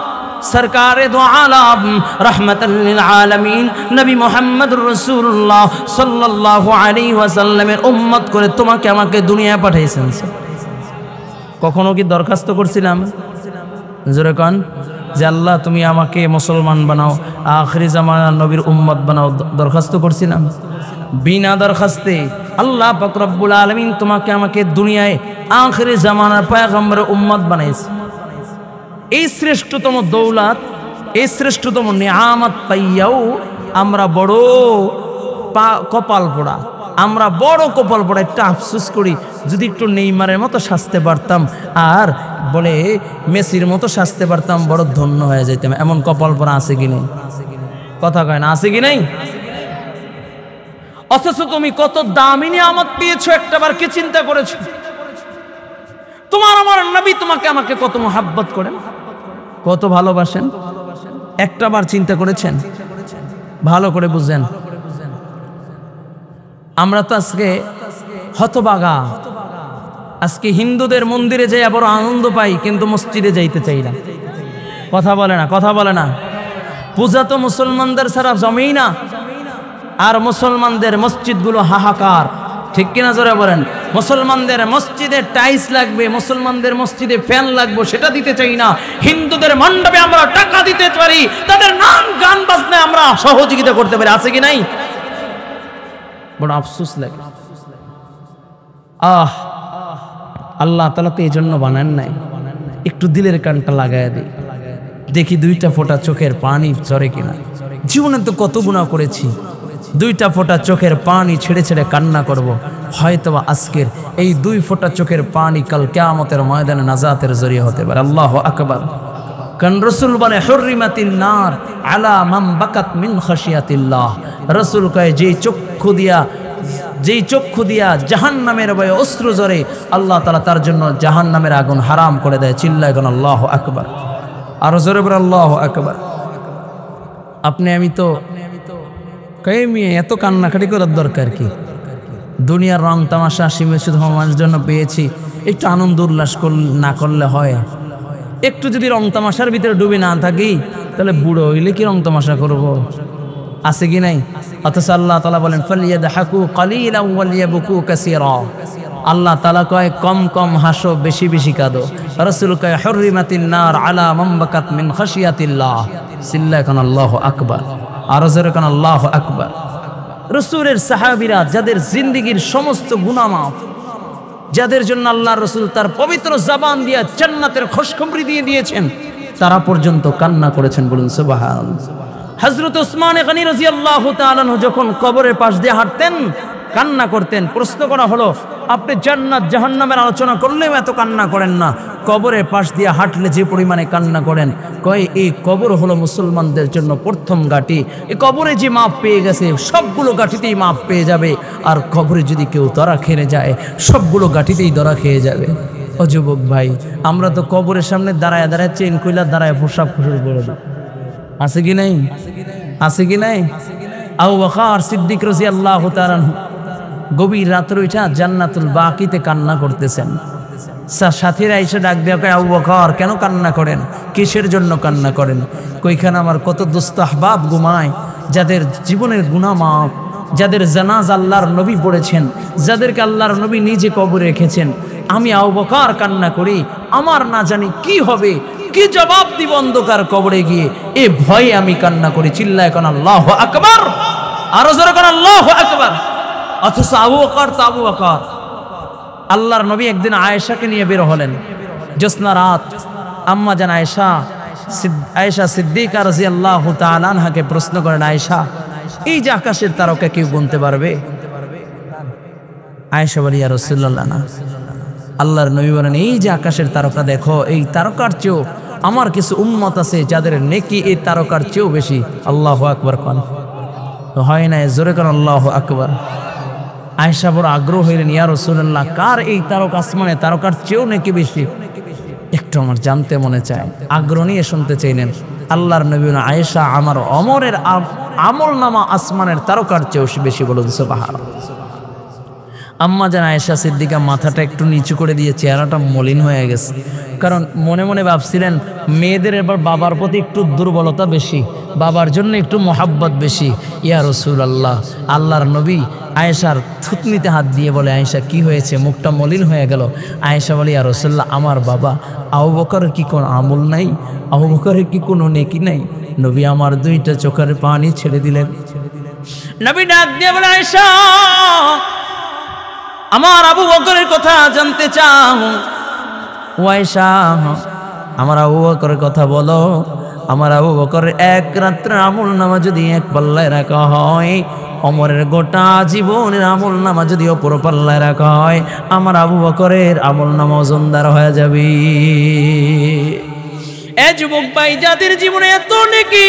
সরকারে দো আলম রহমাতাল লিল আলামিন নবী মুহাম্মদুর রাসূলুল্লাহ সাল্লাল্লাহু আলাইহি ওয়াসাল্লামের উম্মত করে তোমাকে আমাকে দুনিয়ায় পাঠাইছেন। কখনো কি দরখাস্ত করছিলাম? জোরে কোন যে আল্লাহ তুমি আমাকে মুসলমান বানাও, আখিরি জামানার নবীর উম্মত বানাও? দরখাস্ত করছিলাম? বিনা দরখাস্তে আল্লাহ পাক রব্বুল আলামিন তোমাকে আমাকে দুনিয়ায় আখিরি জামানার পয়গম্বরের উম্মত বানাইছে। এই শ্রেষ্ঠতম দৌলত, এই শ্রেষ্ঠতম নিয়ামত পাইয়াও আমরা বড় কপাল পোড়া, আমরা বড় কপাল পোড়া। একটা আফসোস করি, যদি একটু নেইমারের মতো সাজতে পারতাম আর বলে মেসির মতো সাজতে পারতাম, বড় ধন্য হয়ে যেতাম। এমন কপাল পোড়া আছে কি নেই? কথা কয় না, আছে কি নেই? অথচ তুমি কত দামি নিয়ামত পেয়েছো, একটাবার কি চিন্তা করেছো? তোমার আমার নবী তোমাকে আমাকে কত মোহাব্বত করেন, কত ভালোবাসেন, একটাবার চিন্তা করেছেন? ভালো করে বুঝেন। আমরা তো আজকে হতবাগা, আজকে হিন্দুদের মন্দিরে যাই বড় আনন্দ পাই, কিন্তু মসজিদে যাইতে চাই না। কথা বলে না, কথা বলে না। পূজা তো মুসলমানদের ছাড়া জমেই না, আর মুসলমানদের মসজিদগুলো হাহাকার, ঠিক কিনা জোরে বলেন? মুসলমানদের মসজিদে টাইলস লাগবে, মুসলমানদের মসজিদে ফ্যান লাগবে, সেটা দিতে চাই না। হিন্দুদের মণ্ডপে আমরা টাকা দিতে পারি, তাদের নাম গান বাজনায় আমরা সহযোগিতা করতে পারি, আছে কি নাই? বড় আফসোস লাগে। আল্লাহ তাআলা তো এই জন্য বানান নাই। একটু দিলের কানটা লাগায় দিই, দেখি দুইটা ফোঁটা চোখের পানি ঝরে কিনা। জীবনে তো কত গুনাহ করেছি, দুইটা ফোঁটা চোখের পানি ছেড়ে ছেড়ে কান্না করব। হয়তোবা আজকের এই 2 ফোঁটা চোখের পানি কাল কিয়ামতের ময়দানে নাজাতের জরিয়া হতে পারে। আল্লাহু আকবার। কারণ রসুল বলে হুররিমাতিন নার আলা মান বাকাত মিন খাশিয়াতিল্লাহ। রসুল কয় যেই চক্ষু দিয়া জাহান্নামের ভয়ে অশ্রু ঝরে আল্লাহ তাআলা তার জন্য জাহান্নামের আগুন হারাম করে দেয়। চিল্লায় কোন আল্লাহু আকবার। আর জোরে বলে আল্লাহু আকবার। আপনি আমি তো কই মিয়া এত কান্নাকাটি করার দরকার কি? দুনিয়ার রং তামাশা সীমিত মানুষের জন্য পেয়েছি, একটু আনন্দ উল্লাস না করলে হয়? একটু যদি রং তামাশার ভিতরে ডুবে না থাকি তাহলে বুড়ো হইলে কি রং তামাশা করব? আছে কি নাই? অথচ আল্লাহ তাআলা বলেন ফালিয়াদহাকু কালিলান ওয়ালিয়াবকু কাসীরা। আল্লাহ তাআলা কয় কম কম হাসো, বেশি বেশি কাঁদো। রাসূল কয় হুররিমাতিন নার আলা মান বাকাত মিন খাশিয়াতিল্লাহ। চিল্লায় কোন আল্লাহু আকবার। আর জোরে কোন আল্লাহু আকবার। রাসূলের সাহাবীরা যাদের জিন্দেগীর সমস্ত গুনাহ মাফ, যাদের জন্য আল্লাহ রসুল তার পবিত্র জবান দিয়ে জান্নাতের খুশখবরি দিয়ে দিয়েছেন, তারা পর্যন্ত কান্না করেছেন। বলুন সুবহানাল্লাহ। হযরত ওসমান গনি রাদিয়াল্লাহু তাআলা আনহু যখন কবরের পাশ দিয়ে হাঁটতেন কান্না করতেন। প্রশ্ন করা হলো, আপনি জান্নাত জাহান্নামের আলোচনা করলেও এত কান্না করেন না, কবরের পাশ দিয়ে হাঁটলে যে পরিমাণে কান্না করেন? কয় এই কবর হলো মুসলমানদের জন্য প্রথম ঘাঁটি। এই কবরে যে মাপ পেয়ে গেছে সবগুলো ঘাঁটিতেই মাপ পেয়ে যাবে, আর কবরে যদি কেউ ধরা খেয়ে যায় সবগুলো ঘাঁটিতেই ধরা খেয়ে যাবে। ও যুবক ভাই, আমরা তো কবরের সামনে দাঁড়ায় দাঁড়ায় চেন কইলা দাঁড়ায় প্রসাব শুরু করে দিই। আছে কি নাই? আছে কি নাই? আবু বকর সিদ্দিক রাদিয়াল্লাহু তাআলা আনহু গভীর রাত্রে উঠা জান্নাতুল বাকিতে কান্না করতেছেন। সাথীরা এসে ডাক দেওয়া, কয় আবু বকর কেন কান্না করেন? কিসের জন্য কান্না করেন? কইখানে আমার কত দোস্ত আহবাব ঘুমায়, যাদের জীবনের গুনাহ মাফ, যাদের জানাজা আল্লাহর নবী পড়েছেন, যাদেরকে আল্লাহর নবী নিজে কবরে রেখেছেন। আমি আবু বকর কান্না করি, আমার না জানি কি হবে, কি জবাব দিব অন্ধকার কবরে গিয়ে, এ ভয়ে আমি কান্না করি। চিল্লায় কোন আল্লাহু আকবার। আরো জোরে কোন আল্লাহু আকবার। অথচ আবু বকর তো আবু বকর। আল্লাহর নবী একদিন আয়েশাকে নিয়ে বের হলেন জ্যোৎস্না রাত। আম্মা জান আয়েশা সিদ্দিকা রাদিয়াল্লাহু তাআলা আনহাকে প্রশ্ন করেন, আয়েশা এই যে আকাশের তারকা কেউ গুনতে পারবে? আয়েশা বলি, ইয়া রাসূলুল্লাহ না। আল্লাহর নবী বলেন, এই যে আকাশের তারকা দেখো, এই তারকার চেয়েও আমার কিছু উম্মত আছে যাদের নেকি এই তারকার চেয়েও বেশি। আল্লাহু আকবার। কোন হয় না? জোরে কোন আল্লাহু আকবার। আয়েশা বড় আগ্রহ হইলেন, ইয়া রাসূলুল্লাহ কার এই তারকা আসমানে তারকার চেয়েও নাকি বেশি? একটু আমার জানতে মনে চায়। আগ্রহ নিয়ে শুনতে চাইলেন। আল্লাহর নবী বলেন, আয়েশা আমার অমরের আমল নামা আসমানের তারকার চেয়েও বেশি। বলুন সুবহানাল্লাহ। আম্মা জান আয়েশা সিদ্দিকা মাথাটা একটু নিচু করে দিয়ে চেহারাটা মলিন হয়ে গেছে, কারণ মনে মনে ভাবছিলেন মেয়েদের এবার বাবার প্রতি একটু দুর্বলতা বেশি, বাবার জন্য একটু মহাব্বত বেশি। ইয়া রাসূলুল্লাহ, আল্লাহর নবী আয়েশার থুতনিতে হাত দিয়ে বলে, আয়েশা কি হয়েছে? মুখটা মলিন হয়ে গেল। আয়েশা বলে, ইয়া রাসূলুল্লাহ আমার বাবা আবু বকরের কি কোনো আমল নাই? আবু বকরের কি কোনো নেকি নাই? নবী আমার 2টা চোখের পানি ছেড়ে দিলেন। নবী ডাক দিয়ে বলে, আয়েশা আমার আবু বকরের কথা জানতে চাও? ও আয়েশা আমার আবু বকরের কথা বলো। আমার আবু বকরের এক রাত্রের আমল নামা যদি এক পাল্লায় রাখা হয়, ওমরের গোটা জীবনের আমল নামা যদি অপর পাল্লায় রাখা হয়, আমার আবু বকরের আমল নামা ওজনদার হয়ে যাবে। এ যুবক ভাই, যাদের জীবনে এত নেকি,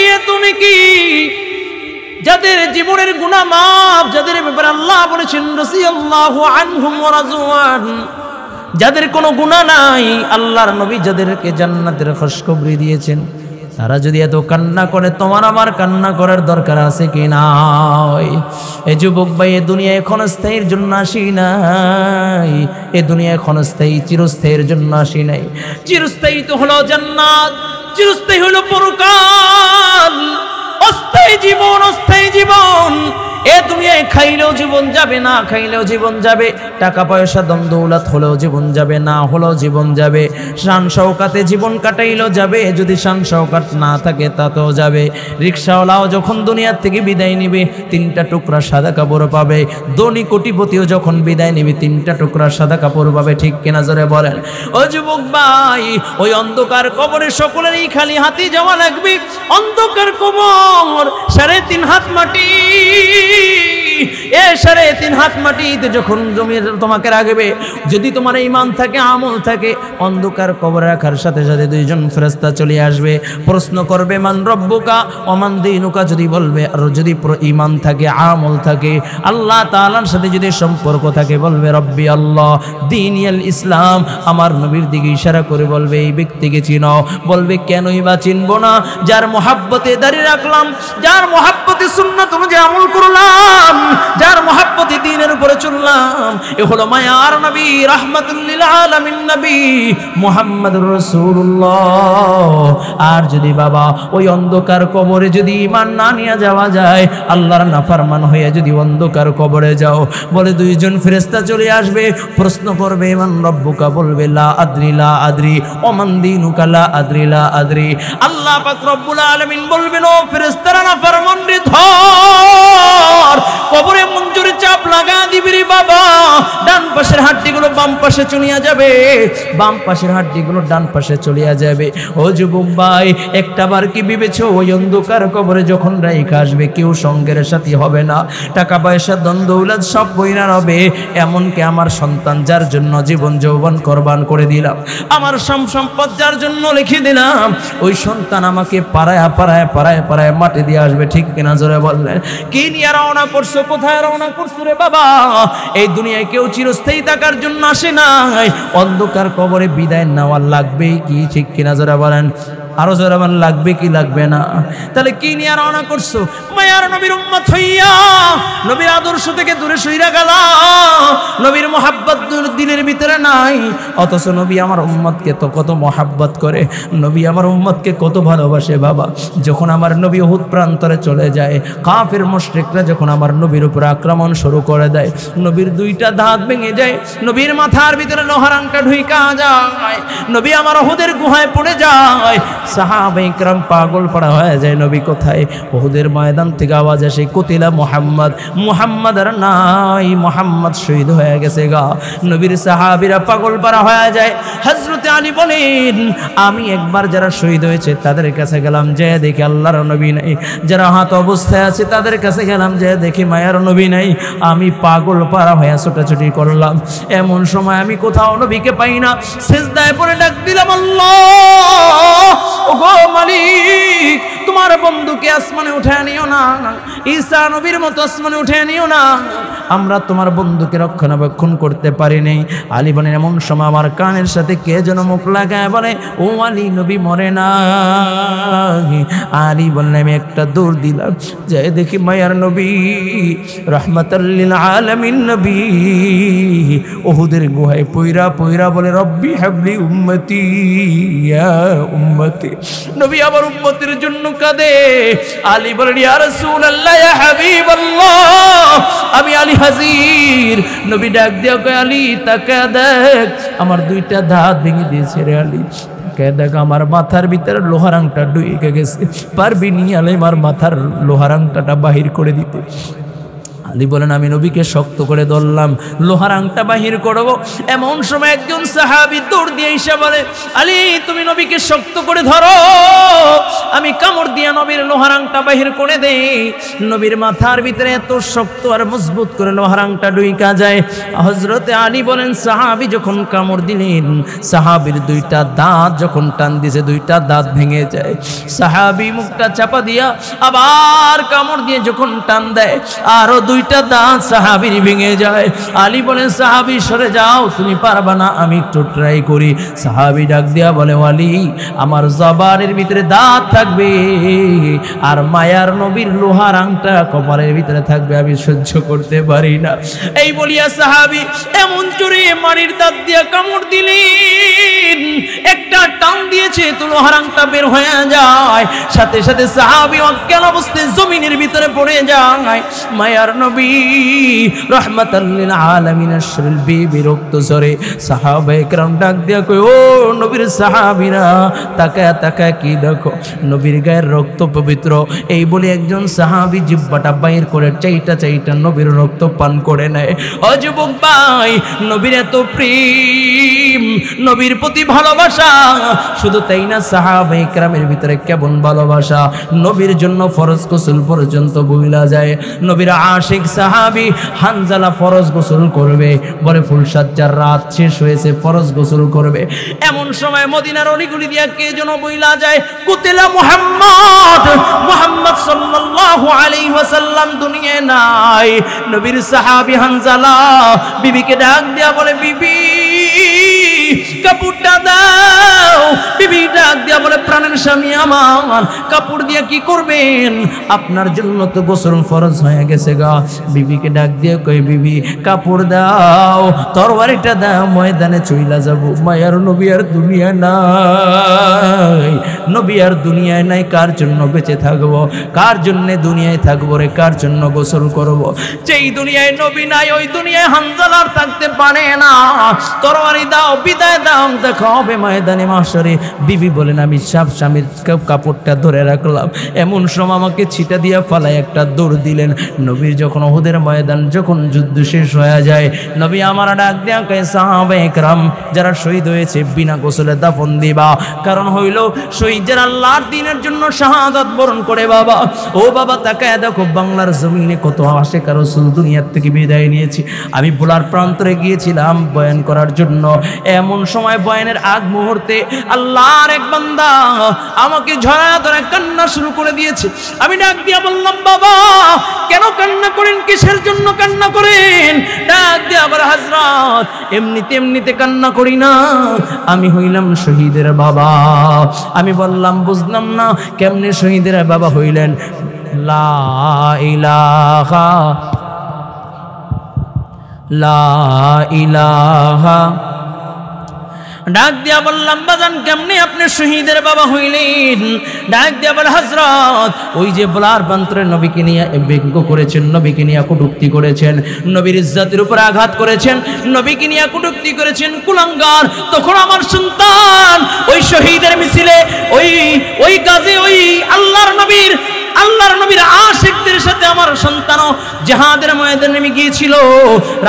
যাদের জীবনের গুনাহ মাফ, যাদের ব্যাপারে আল্লাহ বলেছেন রাদিয়াল্লাহু আনহুম ওয়া রাজওয়ান, যাদের কোনো গুনাহ নাই, আল্লাহর নবী যাদেরকে জান্নাতের খুশখবরি দিয়েছেন, তারা যদি এত কান্না করে, তোমার আমার কান্না করার দরকার আছে কি নাই? এ যুবক ভাই, এ দুনিয়ায় ক্ষণস্থায়ীর জন্য আসি নাই। এ দুনিয়ায় ক্ষণস্থায়ী চিরস্থায়ীর জন্য আসি নাই। চিরস্থায়ী তো হলো জান্নাত, চিরস্থায়ী হলো পরকাল। অস্থায়ী জীবন, অস্থায়ী জীবন। এ দুনিয়ায় খাইলেও জীবন যাবে, না খাইলেও জীবন যাবে। টাকা পয়সা ধন দৌলত হলেও জীবন যাবে, না হলেও জীবন যাবে। শান শওকাতে জীবন কাটাইলেও যাবে, যদি শান শওকাত না থাকে তাতেও যাবে। রিক্সাওয়ালাও যখন দুনিয়ার থেকে বিদায় নিবে 3টা টুকরা সাদা কাপড় পাবে। ধনী কোটিপতিও যখন বিদায় নিবে 3টা টুকরা সাদা কাপড় পাবে। ঠিক কিনা জোরে বলেন? ও যুবক ভাই, ওই অন্ধকার কবরে সকলেরই খালি হাতে যাওয়া লাগবে। অন্ধকার কবর 3.5 হাত মাটি, এ 3.5 হাত মাটিতে যখন জমিয়ে তোমাকে রাখবে, যদি তোমার ঈমান থাকে, আমল থাকে, অন্ধকার কবরে রাখার সাথে সাথে দুইজন ফেরেশতা চলে আসবে, প্রশ্ন করবে মান রব্বুকা ওয়া মান দীনুকা। যদি বলবে, আর যদি ঈমান থাকে, আমল থাকে, আল্লাহ তাআলার সাথে যদি সম্পর্ক থাকে, বলবে রব্বি আল্লাহ দীনিয়াল ইসলাম। আমার নবীর দিকে ইশারা করে বলবে এই ব্যক্তিকে চিনো। বলবে কেনই বা চিনবো না, যার মহাব্বতে দাঁড়িয়ে রাখলাম, যার মহাব্বতে সুন্নাত অনুযায়ী আমল করলাম, যার মহাব্বতে দ্বীনের উপরে চললাম। এ হলো মায়ার নবী, রাহমাতুল লিল আলামিন নবী মুহাম্মদুর রাসূলুল্লাহ। আর যদি বাবা ওই অন্ধকার কবরে যদি ঈমান না নিয়ে যাওয়া যায়, আল্লাহর নাফরমান হয়ে যদি অন্ধকার কবরে যাও, বলে দুইজন ফেরেশতা চলে আসবে, প্রশ্ন করবে মান রব্বুকা, বলবে লা আদরি লা আদরি, ওয়া মান দীনুকা লা আদরি লা আদরি। আল্লাহ পাক রব্বুল আলামিন বলবেন ও ফেরেশতারা নাফরমান রে ধর, কবরে মঞ্জুরি চাপ লাগা দিবি রে বাবা। ডান পাশের হাড্ডিগুলো বাম পাশে চলিয়া যাবে, বাম পাশের হাড্ডিগুলো ডান পাশে চলিয়া যাবে। ও যুবক ভাই, একটাবার কি ভেবেছো ওই অন্ধকার কবরে যখন রাইখা আসবে, কেউ সঙ্গের সাথী হবে না, টাকা পয়সা ধন দৌলত সব বইনা হবে। এমনকি আমার সন্তান যার জন্য জীবন যৌবন কোরবান করে দিলাম, আমার সম্পদ যার জন্য লিখে দিলাম, ওই সন্তান আমাকে পাড়ায় পাড়ায় পাড়ায় পাড়ায় মাটি দিয়ে আসবে। ঠিক কিনা জোরে বললেন? কি নিয়ে রওনা করছো, কোথায় রওনা করছো রে বাবা? এই দুনিয়ায় কেউ চিরস্থায়ী থাকার জন্য আসে নাই, অন্ধকার কবরে বিদায় নেওয়া লাগবে কি? ঠিক কিনা জোরে বলেন? আরো জোরে বলেন, লাগবে কি লাগবে না? তাহলে কি নিয়ে রওনা করছো? মায়ার নবীর উম্মত হইয়া নবীর আদর্শ থেকে দূরে সইরা গেল, নবীর মোহাব্বত দিলের ভিতরে নাই। অথচ নবী আমার উম্মতকে তো কত মোহাব্বত করে, নবী আমার উম্মতকে কত ভালোবাসে বাবা। যখন আমার নবী উহুদ প্রান্তরে চলে যায়, কাফির মুশরিকরা যখন আমার নবীর উপর আক্রমণ শুরু করে দেয়, নবীর 2টা দাঁত ভেঙে যায়, নবীর মাথার ভিতরে লোহার আংটা ঢুইকা যায়, নবী আমার উহুদের গুহায় পড়ে যায়। সাহাবায়ে ইকরাম পাগল পড়া হয়ে যায়, নবী কোথায়? উহুদের ময়দান থেকে আওয়াজ আসে কুতিলা মুহাম্মদ, মুহাম্মদ আর নাই, মুহাম্মদ শহীদ হয়ে গেছে গা। নবীর সাহাবীরা পাগল পড়া হয়ে যায়। হযরত আলী বলেন আমি একবার যারা শহীদ হয়েছে তাদের কাছে গেলাম, যে দেখি আল্লাহর নবী নাই, যারা হাত অবস্থায় আছে তাদের কাছে গেলাম, যে দেখি মায়ার নবী নাই। আমি পাগল পাড়া হয়ে ছোটাছুটি করলাম, এমন সময় আমি কোথাও নবীকে পাই না। সিজদায় পড়ে ডাক দিলাম, আল্লাহ ওগো মালিক, তোমার বন্ধুকে আসমানে উঠে নিও না, ঈসা নবীর মতো আসমানে উঠে নিও না, আমরা তোমার বন্ধুকে রক্ষণাবেক্ষণ করতে পারিনি। আলী বলেন এমন সময় আমার কানের সাথে কে যেন মুখ লাগায় বলে, ও আলী নবী মরে না। আলী বললেন আমি একটা দৌড় দিলাম, যাই দেখি মায়ার নবী, রাহমাতাল লিল আলামিন নবী উহুদের গুহায় পইরা পইরা বলে রব্বি হাবলি উম্মতি ইয়া উম্মতি। নবী আবার উম্মতের জন্য কাঁদে। আলী বলেন ইয়া রাসূলুল্লাহ ইয়া হাবিবাল্লাহ, আমি আলী হাজির। নবী ডাক দিয়া কয় আলী তাকা দেখ, আমার 2টা দাঁত ভেঙে দিয়েছে রে আলী, দেখ আমার মাথার ভিতরে লোহার আংটা ঢুকে গেছে, পারবি নি আলী আমার মাথার লোহার আংটাটা বাহির করে দিতে? আলী বলেন আমি নবীকে শক্ত করে ধরলাম, লোহার আংটা বাহির করব। এমন সময় একজন সাহাবী দৌড় দিয়ে এসে বলে, আলী তুমি নবীকে শক্ত করে ধরো, আমি কামড় দিয়ে নবীর লোহার আংটা বাহির করে দেই। নবীর মাথার ভিতরে এত শক্ত আর মজবুত করে লোহার আংটা ঢুইকা যায়। হযরতে আলী বলেন সাহাবী যখন কামড় দিলেন, সাহাবীর 2টা দাঁত যখন টান দিয়েছে 2টা দাঁত ভেঙে যায়। সাহাবী মুখটা চাপা দিয়া আবার কামড় দিয়ে যখন টান দেয়, আরো 2টা দাঁত সাহাবীর ভেঙে যায়। আলী বলেন সাহাবী সরে যাও, তুমি পারবা না, আমি একটু ট্রাই করি। সাহাবী ডাক দিয়া বলে আলী আমার জবানের ভিতরে দাঁত থাকবে আর মায়ার নবীর লোহার আংটা কপালের ভিতরে থাকবে, আমি সহ্য করতে পারি না। এই বলিয়া সাহাবী এমন জোরে মারির দাঁত দিয়া কামড় দিলেন, একটা টান দিয়েছে তো লোহার আংটা বের হয়ে যায়, সাথে সাথে সাহাবী অজ্ঞান অবস্থায় জমিনের ভিতরে পড়ে যায়। মায়ার নবী রাহমাতাল লিল আলামিনের শরীর বিবি রক্ত ঝরে। সাহাবায়ে কেরাম ডাক দিয়া কই, ও নবীর সাহাবীরা, তাকায় তাকায় কি দেখো, নবীর গায়ের রক্ত পবিত্র। এই বলে একজন সাহাবী জিহ্বাটা বাইর করে চাইটা চাইটা নবীর রক্ত পান করে নেয়। ও যুবক ভাই, নবীর এত প্রেম, নবীর প্রতি ভালোবাসা, শুধু তাই না সাহাবায়ে কেরামের ভিতরে কেমন ভালোবাসা, নবীর জন্য ফরজ গোসল পর্যন্ত ভুলা যায়। নবীর আশিক সাহাবী হানজালা ফরজ গোসল করবে, বলে ফুলসজ্জার রাত শেষ হয়েছে, ফরজ গোসল করবে। এমন সময় মদিনার অলিগুলি দিয়া কে যেন বইলা যায়, কুতিলা মুহাম্মদ, মুহাম্মদ সাল্লাল্লাহু আলাইহি ওয়াসাল্লাম দুনিয়ায় নাই। নবীর সাহাবী হানজালা বিবিকে ডাক দিয়া বলে, বিবি কাপড়টা দাও। বিবি ডাক দিয়া বলে, প্রাণের স্বামী আমার, কাপড় দিয়া কি করবেন? আপনার জন্য তো গোসল ফরজ হয়ে গেছে গা। বিবিকে ডাক দিয়ে কই, বিবি কাপড় দাও, তরবারিটা দাও, ময়দানে চইলা যাব। মায়ার নবী আর দুনিয়া নাই, নবী আর দুনিয়ায় নাই, কার জন্য বেঁচে থাকবো, কার জন্য দুনিয়ায় থাকবো রে, কার জন্য গোসল করব? যেই দুনিয়ায় নবী নাই ওই দুনিয়ায় হানজালার থাকতে পারে না। তরবারি দাও, বিদায় দাও, দেখা হবে ময়দানে মাশরে। বিবি বলেন, আমি সব স্বামীর কাপড়টা ধরে রাখলাম। এমন সময় আমাকে ছিটা দিয়া ফালায় একটা দৌড় দিলেন। নবীর যখন উহুদের ময়দান, যখন যুদ্ধ শেষ হয়ে যায়, নবী আমার ডাক দিয়া কয়, সাহাবায়ে কেরাম যারা শহীদ হয়েছে বিনা গোসলে দাফন দিবা। কারণ হইল শহীদ যারা আল্লাহর দ্বীনের জন্য শাহাদাত বরণ করে। বাবা, ও বাবা, তাকায় দেখো বাংলার জমিনে কত আশিক আর রাসূল দুনিয়ার থেকে বিদায় নিয়েছি। আমি ভোলার প্রান্তরে গিয়েছিলাম বয়ান করার জন্য। এমন সময় বয়ানের আগ মুহূর্তে আল্লাহর এক বান্দা আমাকে ঝরা ধরে কান্না শুরু করে দিয়েছে। আমি ডাক দিয়া বললাম, বাবা কেন কান্না করেন, কিসের জন্য কান্না করেন? ডাক দিয়া আবার, হযরত এমনিতে কান্না করি না, আমি হইলাম শহীদের বাবা। আমি বললাম, বুঝলাম না, কেমনে শহীদের বাবা হইলেন? লা ইলাহা লা ইলাহা। ডাক দিয়া বললাম, বাজান কেমনে আপনি শহীদের বাবা হইলেন? ডাক দিয়া বলে, হযরত ওই যে বলার প্রান্তরে নবীকে নিয়ে ব্যঙ্গ করেছেন, নবীকে নিয়ে কটূক্তি করেছেন, নবীর ইজ্জতের উপর আঘাত করেছেন, নবীকে নিয়ে কটূক্তি করেছেন, কুলাঙ্গার। তখন আমার সন্তান ওই শহীদের মিছিলে, ওই কাজে, ওই আল্লাহর নবীর আশিকদের সাথে আমার সন্তানও জিহাদের ময়দানে নেমে গিয়েছিল,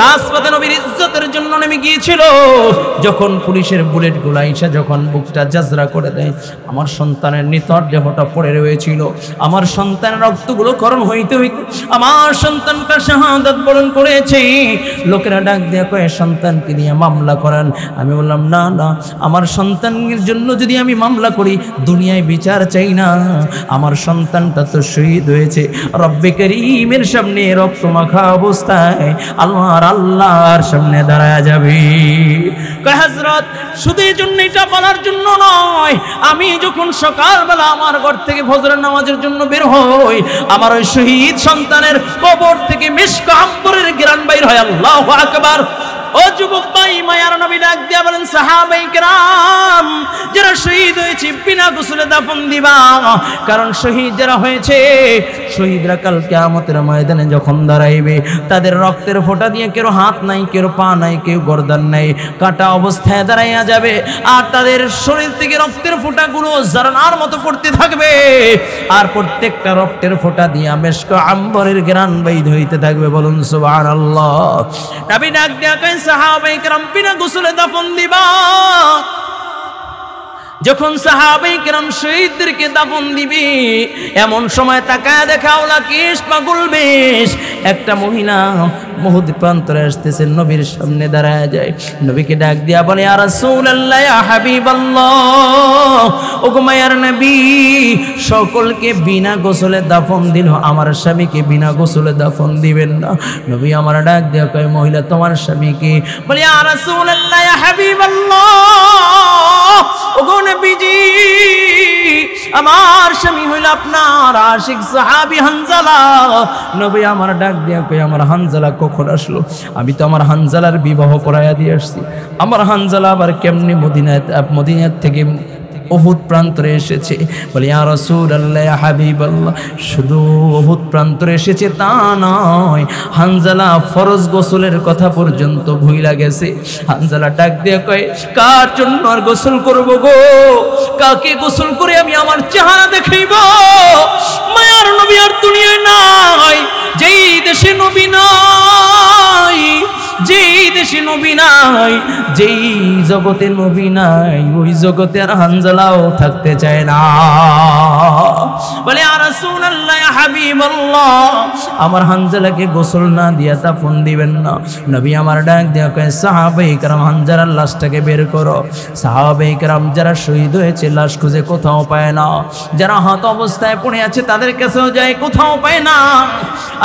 রাজপথে নবীর ইজ্জতের জন্য নেমে গিয়েছিল। যখন পুলিশের বুলেট গুলা এসে যখন বুকটা জাজরা করে দেয়, আমার সন্তানের নিথর দেহটা পড়ে রয়েছিল। আমার সন্তানের রক্তগুলো ক্ষরণ হইতে হইতে আমার সন্তানটা শাহাদাত বরণ করেছে। লোকেরা ডাক দিয়ে কয়ে, সন্তানকে নিয়ে মামলা করেন। আমি বললাম, না না, আমার সন্তানের জন্য যদি আমি মামলা করি, দুনিয়ায় বিচার চাই না। আমার সন্তানটা তো শহীদ হয়েছে, রব্বে করিমের সামনে রক্ত মাখা অবস্থায় আল্লাহর সামনে দাঁড়ায় যাবে। কয়, হযরত শুধু এই জন্য, এটা বলার জন্য নয়, আমি যখন সকালবেলা আমার ঘর থেকে ফজরের নামাজের জন্য বের হই, আমার ওই শহীদ সন্তানের কবর থেকে মিশক আম্বরের ঘ্রাণ বাইর হয়। আল্লাহু আকবার। ও যুবক ভাই, মায়ার নবী ডাক দিয়া বলেন, সাহাবায়ে কেরাম যারা শহীদ হয়েছে বিনা গোসলে দাফন দিবা। কারণ শহীদ যারা হয়েছে, শহীদরা কাল কিয়ামতের ময়দানে যখন দাঁড়াইবে, তাদের রক্তের ফোঁটা দিয়ে কেউ হাত নাই, কেউ পা নাই, কেউ গর্দান নাই, কাটা অবস্থায় দাঁড়াইয়া যাবে। আর তাদের শরীর থেকে রক্তের ফোঁটাগুলো ঝরনার মতো পড়তে থাকবে। আর প্রত্যেকটা রক্তের ফোঁটা দিয়ে মিশক আম্বরের ঘ্রাণ বাইর হইতে থাকবে। বলুন সুবহানাল্লাহ। নবী ডাক দিয়া কয়, সাহাবায়ে কেরাম বিনা গোসলে দাফন দিবা। যখন সাহাবায়ে কেরাম শহীদদেরকে দাফন দিবে, এমন সময় তাকায় দেখা ওলা কেশ পাগল বেশ একটা মহিলা মুহুদ প্রান্তরে আসতেছে, নবীর সামনে দাঁড়ায় যায়। নবীকে ডাক দিয়া বলে, ইয়া রাসূলুল্লাহ, ইয়া হাবিবাল্লাহ, ওগো মায়ার নবী, সকলকে বিনা গোসলে দাফন দিল, আমার স্বামীকে বিনা গোসলে দাফন দিবেন না। নবী আমার ডাক দিয়া কয়, মহিলা তোমার স্বামীকে? বলে, ইয়া রাসূলুল্লাহ, ইয়া হাবিবাল্লাহ, ওগো নবীজি, আমার স্বামী হইল আপনার আশিক সাহাবী হানজালা। নবী আমার ডাক দিয়া কই, আমার হানজালা কখন আসলো? আমি তো আমার হানজালার বিবাহ করাইয়া দিয়ে আসছি। আমার হানজালা আবার কেমনি মদিনা থেকে উহুদ প্রান্তরে এসেছে। বলি ইয়া রাসূলুল্লাহ ইয়া হাবিবাল্লাহ, শুধু উহুদ প্রান্তরে এসেছে তা নয়, হানজালা ফরজ গোসলের কথা পর্যন্ত ভুইলা গেছে। হানজালা ডাক দিয়ে কয়, কার জন্য আর গোসল করব গো? কাকে গোসল করে আমি আমার চেহারা দেখাইব? মায়ার নবী আর দুনিয়ায় নাই। যেই দেশে নবী নাই, যেই দেশে নবী নাই, যেই জগতে নবী নাই, ওই জগতে আর হানজালাও থাকতে চায় না। বলে ইয়া রাসূলুল্লাহ ইয়া হাবিবাল্লাহ, আমার হানজালাকে গোসল না দিয়া তা ফোন দিবেন না। নবী আমার ডাক দিয়া কয়, সাহাবায়ে কেরাম হানজালার লাশটাকে বের করো। সাহাবায়ে কেরাম যারা শহীদ হয়েছে লাশ খুঁজে কোথাও পায় না, যারা আহত অবস্থায় পড়ে আছে তাদের কাছেও যায়, কোথাও পায় না।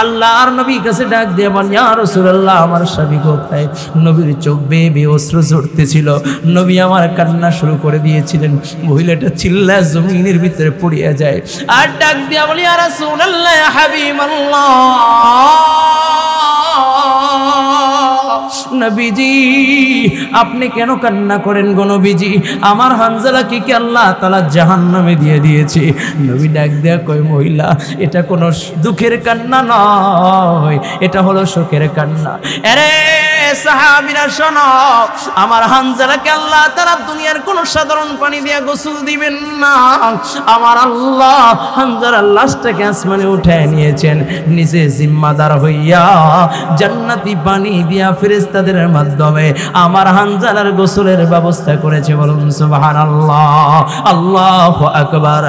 আল্লাহর নবীর কাছে ডাক দিয়ে বলেন, ইয়া রাসূলুল্লাহ, আমার স্বামী কোথায়? নবীর চোখ বেয়ে বেয়ে অশ্রু ঝরতেছিল। নবী আমার কান্না শুরু করে দিয়েছিলেন। মহিলাটা চিল্লা জমিনের ভিতরে পড়িয়া যায় আর ডাক দিয়া বলি, ইয়া রাসূলুল্লাহ ইয়া হাবিবাল্লাহ, নবীজি আপনি কেন কান্না করেন গো নবীজি? আমার হানজালাকে কি আল্লাহ তাআলা জাহান্নামে দিয়ে দিয়েছে? নবী ডাক দেয়া কয়, মহিলা, এটা কোনো দুঃখের কান্না নয়, এটা হলো শোকের কান্না। আরে সাহাবীরা শোনো, আমার হানজালাকে আল্লাহ তাআলা দুনিয়ার কোনো সাধারণ পানি দিয়ে গোসল দিবেন না। আমার আল্লাহ হানজালার লাশটাকে আসমানে উঠায় নিয়েছেন, নিজে জিম্মাদার হইয়া জান্নাতি পানি দিয়া ফেরেশতাদের মাধ্যমে আমার হানজালার গোসলের ব্যবস্থা করেছে। বলুন সুবহানাল্লাহ, আল্লাহু আকবার।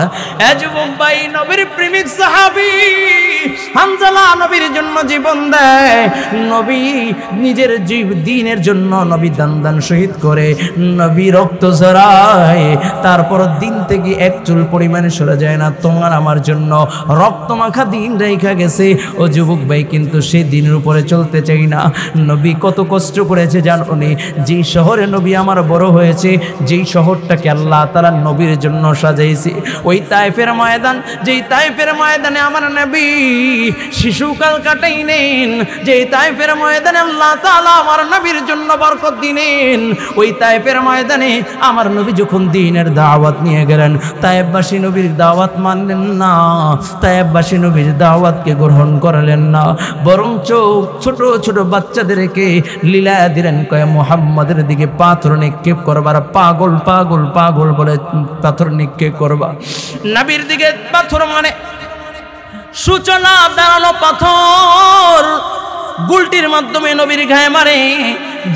এ যুবক ভাই, নবীর প্রেমিক সাহাবী হানজালা নবীর জন্য জীবন দেয়। নবী নিজের দ্বীনের জন্য নবী দান শহীদ করে, নবী রক্ত ঝরায়, তারপর দিন থেকে এক চুল পরিমাণে সরে যায় না। তোমার আমার জন্য রক্ত মাখা দিন রেখা গেছে। ও যুবক ভাই, কিন্তু সেই দিনের উপরে চলতে চাই না। নবী কত কষ্ট করেছে জানো নি? যেই শহরে নবী আমার বড় হয়েছে, যেই শহরটাকে আল্লাহ তাআলা নবীর জন্য সাজাইছে, ওই তায়েফের ময়দান, যেই তায়েফের ময়দানে আমার নবী শিশুকাল কাটাইলেন, যেই তায়েফের ময়দানে আল্লাহ তাআলা আমার নবীর জন্য বরকত দিলেন, ওই তায়েফের ময়দানে আমার নবী যখন দ্বীনের দাওয়াত নিয়ে গেলেন, তায়েফবাসী নবীর দাওয়াত মানলেন না, তায়েফবাসী নবীর দাওয়াতকে গ্রহণ করলেন না, বরং ছোট ছোট বাচ্চাদেরকে লীলা দিলেন, কয়ে মুহাম্মাদের দিকে পাথর নিক্ষেপ করবার, পাগল পাগল পাগল বলে পাথর নিক্ষেপ করবা। নবীর দিকে পাথর মানে সূচনা দাঁড়ানো পাথর গুলটির মাধ্যমে নবীর গায়ে মারে।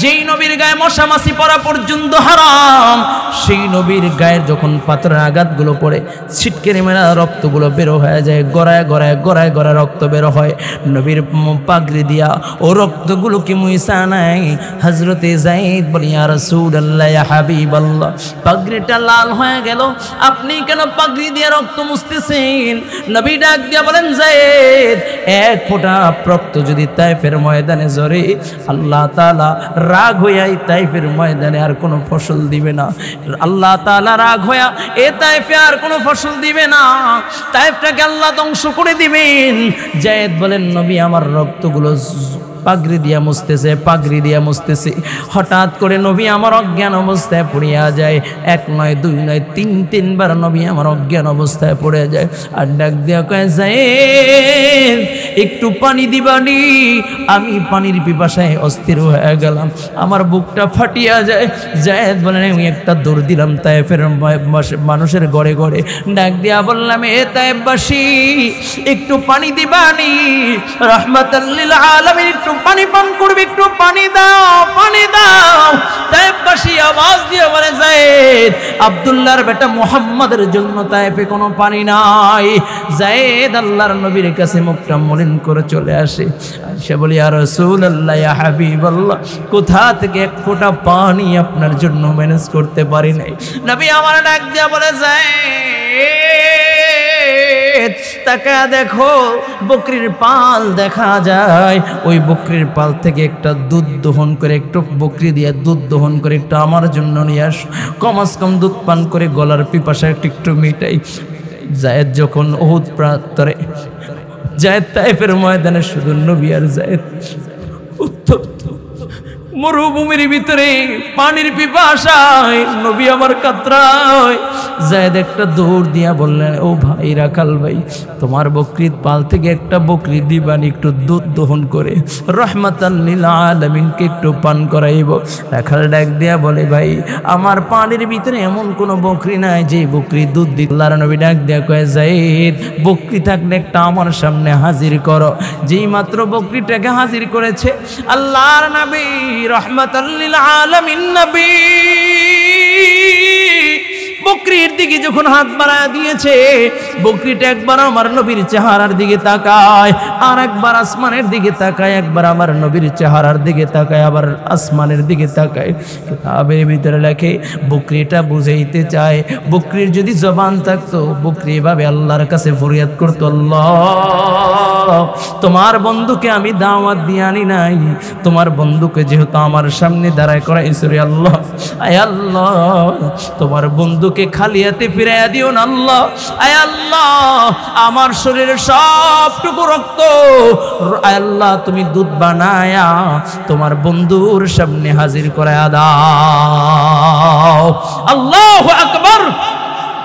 যেই নবীর গায়ে মশা মাছি পড়া পর্যন্ত হারাম, সেই নবীর গায়ের যখন পাথরের আঘাতগুলো পড়ে ছিটকে মেরা রক্তগুলো বেরো হয়ে যায়, গড়ায় গড়ায় গড়ায় গড়ায় রক্ত বেরো হয়। নবীর পাগড়ি দিয়া ও রক্তগুলোকে মুইসা নাই। হযরতে যায়েদ বলি, ইয়া রাসূলুল্লাহ ইয়া হাবিবাল্লাহ, পাগড়িটা লাল হয়ে গেল, আপনি কেন পাগড়ি দিয়ে রক্ত মুছতেছেন? নবী ডাক দিয়া বলেন, যায়েদ, এক ফোঁটা রক্ত যদি তায়েফের ময়দানে ঝরে, আল্লাহ তাআলা রাগ হইয়া এই তায়েফের ময়দানে আর কোনো ফসল দিবে না। আল্লাহ তাআলা রাগ হইয়া এ তায়েফে আর কোনো ফসল দিবে না, তায়েফটাকে আল্লাহ ধ্বংস করে দিবেন। যায়েদ বলেন, নবী আমার রক্তগুলো পাগড়ি দিয়া মুছতেছে, পাগড়ি দিয়া মুছতেছে। হঠাৎ করে নবী আমার অজ্ঞান অবস্থায় পড়িয়া যায়। এক নয়, দুই নয়, তিনবার নবী আমার অজ্ঞান অবস্থায় পড়ে যায়। আর ডাক দিয়া কয়ে, যায়েদ, একটু পানি দিবানি? আমি পানির পিপাসায় অস্থির হয়ে গেলাম, আমার বুকটা ফাটিয়া যায়। যায়েদ বলেন, আমি একটা দৌড় দিলাম তায়েফের মানুষের ঘরে ঘরে, ডাক দিয়া বললাম, এ তায়েফবাসী, একটু পানি দিবানি? রাহমাতাল লিল আলামিন, একটু পানি পান করবে, একটু পানি দাও, পানি দাও। তায়েফবাসী আওয়াজ দিয়ে বলে, যায়েদ, আব্দুল্লাহর বেটা মুহাম্মাদের জন্য তায়েফে কোনো পানি নাই। যায়েদ আল্লাহর নবীর কাছে মুখটা মলিন করে চলে আসে। সে বলি, ইয়া রাসূলুল্লাহ ইয়া হাবিবাল্লাহ, কোথা থেকে এক ফোঁটা পানি আপনার জন্য ম্যানেজ করতে পারি নাই। নবী আমার ডাক দিয়া বলে, যায়েদ, তাকা দেখো, বকরির পাল দেখা যায়, ওই বকরির পাল থেকে একটা দুধ দহন করে, একটু বকরি দিয়ে দুধ দহন করে একটু আমার জন্য নিয়ে আস, কমাস কম দুধ পান করে গলার পিপাসা একটু মিটাই। যায়েদ যখন উহুদ প্রান্তরে, যায়েদ তায়েফের ময়দানে শুধু নবী আর যায়েদ, উত্তপ্ত মরুভূমির ভিতরে পানির পিপাসায় নবী আমার কাতরায়। যায়েদ একটা দৌড় দিয়া বললেন, ও ভাই রাখাল ভাই, তোমার বকরির পাল থেকে একটা বকরি দিবানি, একটু দুধ দহন করে রহমাতাল লিল আলামিনকে একটু পান করাইব। রাখাল ডাক দিয়া বলে, ভাই আমার পানির ভিতরে এমন কোনো বকরি নাই যে বকরি দুধ দিত। আল্লাহর নবী ডাক দিয়া কয়, যায়েদ বকরি থাকলে একটা আমার সামনে হাজির করো। যেই মাত্র বকরিটাকে হাজির করেছে আল্লাহর নবী রহমাতাল লিল আলামিন নবী বকরির দিকে যখন হাত বাড়ায় দিয়েছে, বকরিটা একবার আমার নবীর চেহারার দিকে তাকায়, আর একবার আসমানের দিকে তাকায়, একবার আমার নবীর চেহারার দিকে তাকায়, আবার আসমানের দিকে তাকায়। কিতাবের ভিতরে লেখে বকরিটা বুঝাইতে চায়, বকরির যদি জবান থাকতো বকরি এভাবে আল্লাহর কাছে ফরিয়াদ করতো, আল্লাহ তোমার বন্ধুকে আমি দাওয়াত দিয়ে আনি নাই, তোমার বন্ধুকে যেহেতু আমার সামনে দাঁড়ায় করাইছো রে আল্লাহ, আয় আল্লাহ তোমার বন্ধুকে খালি হাতে ফিরাইয়া দিও না আল্লাহ। আয় আল্লাহ আমার শরীরের সবটুকু রক্ত আয় আল্লাহ তুমি দুধ বানায়া তোমার বন্ধুর সামনে হাজির করায়া দাও। আল্লাহু আকবার।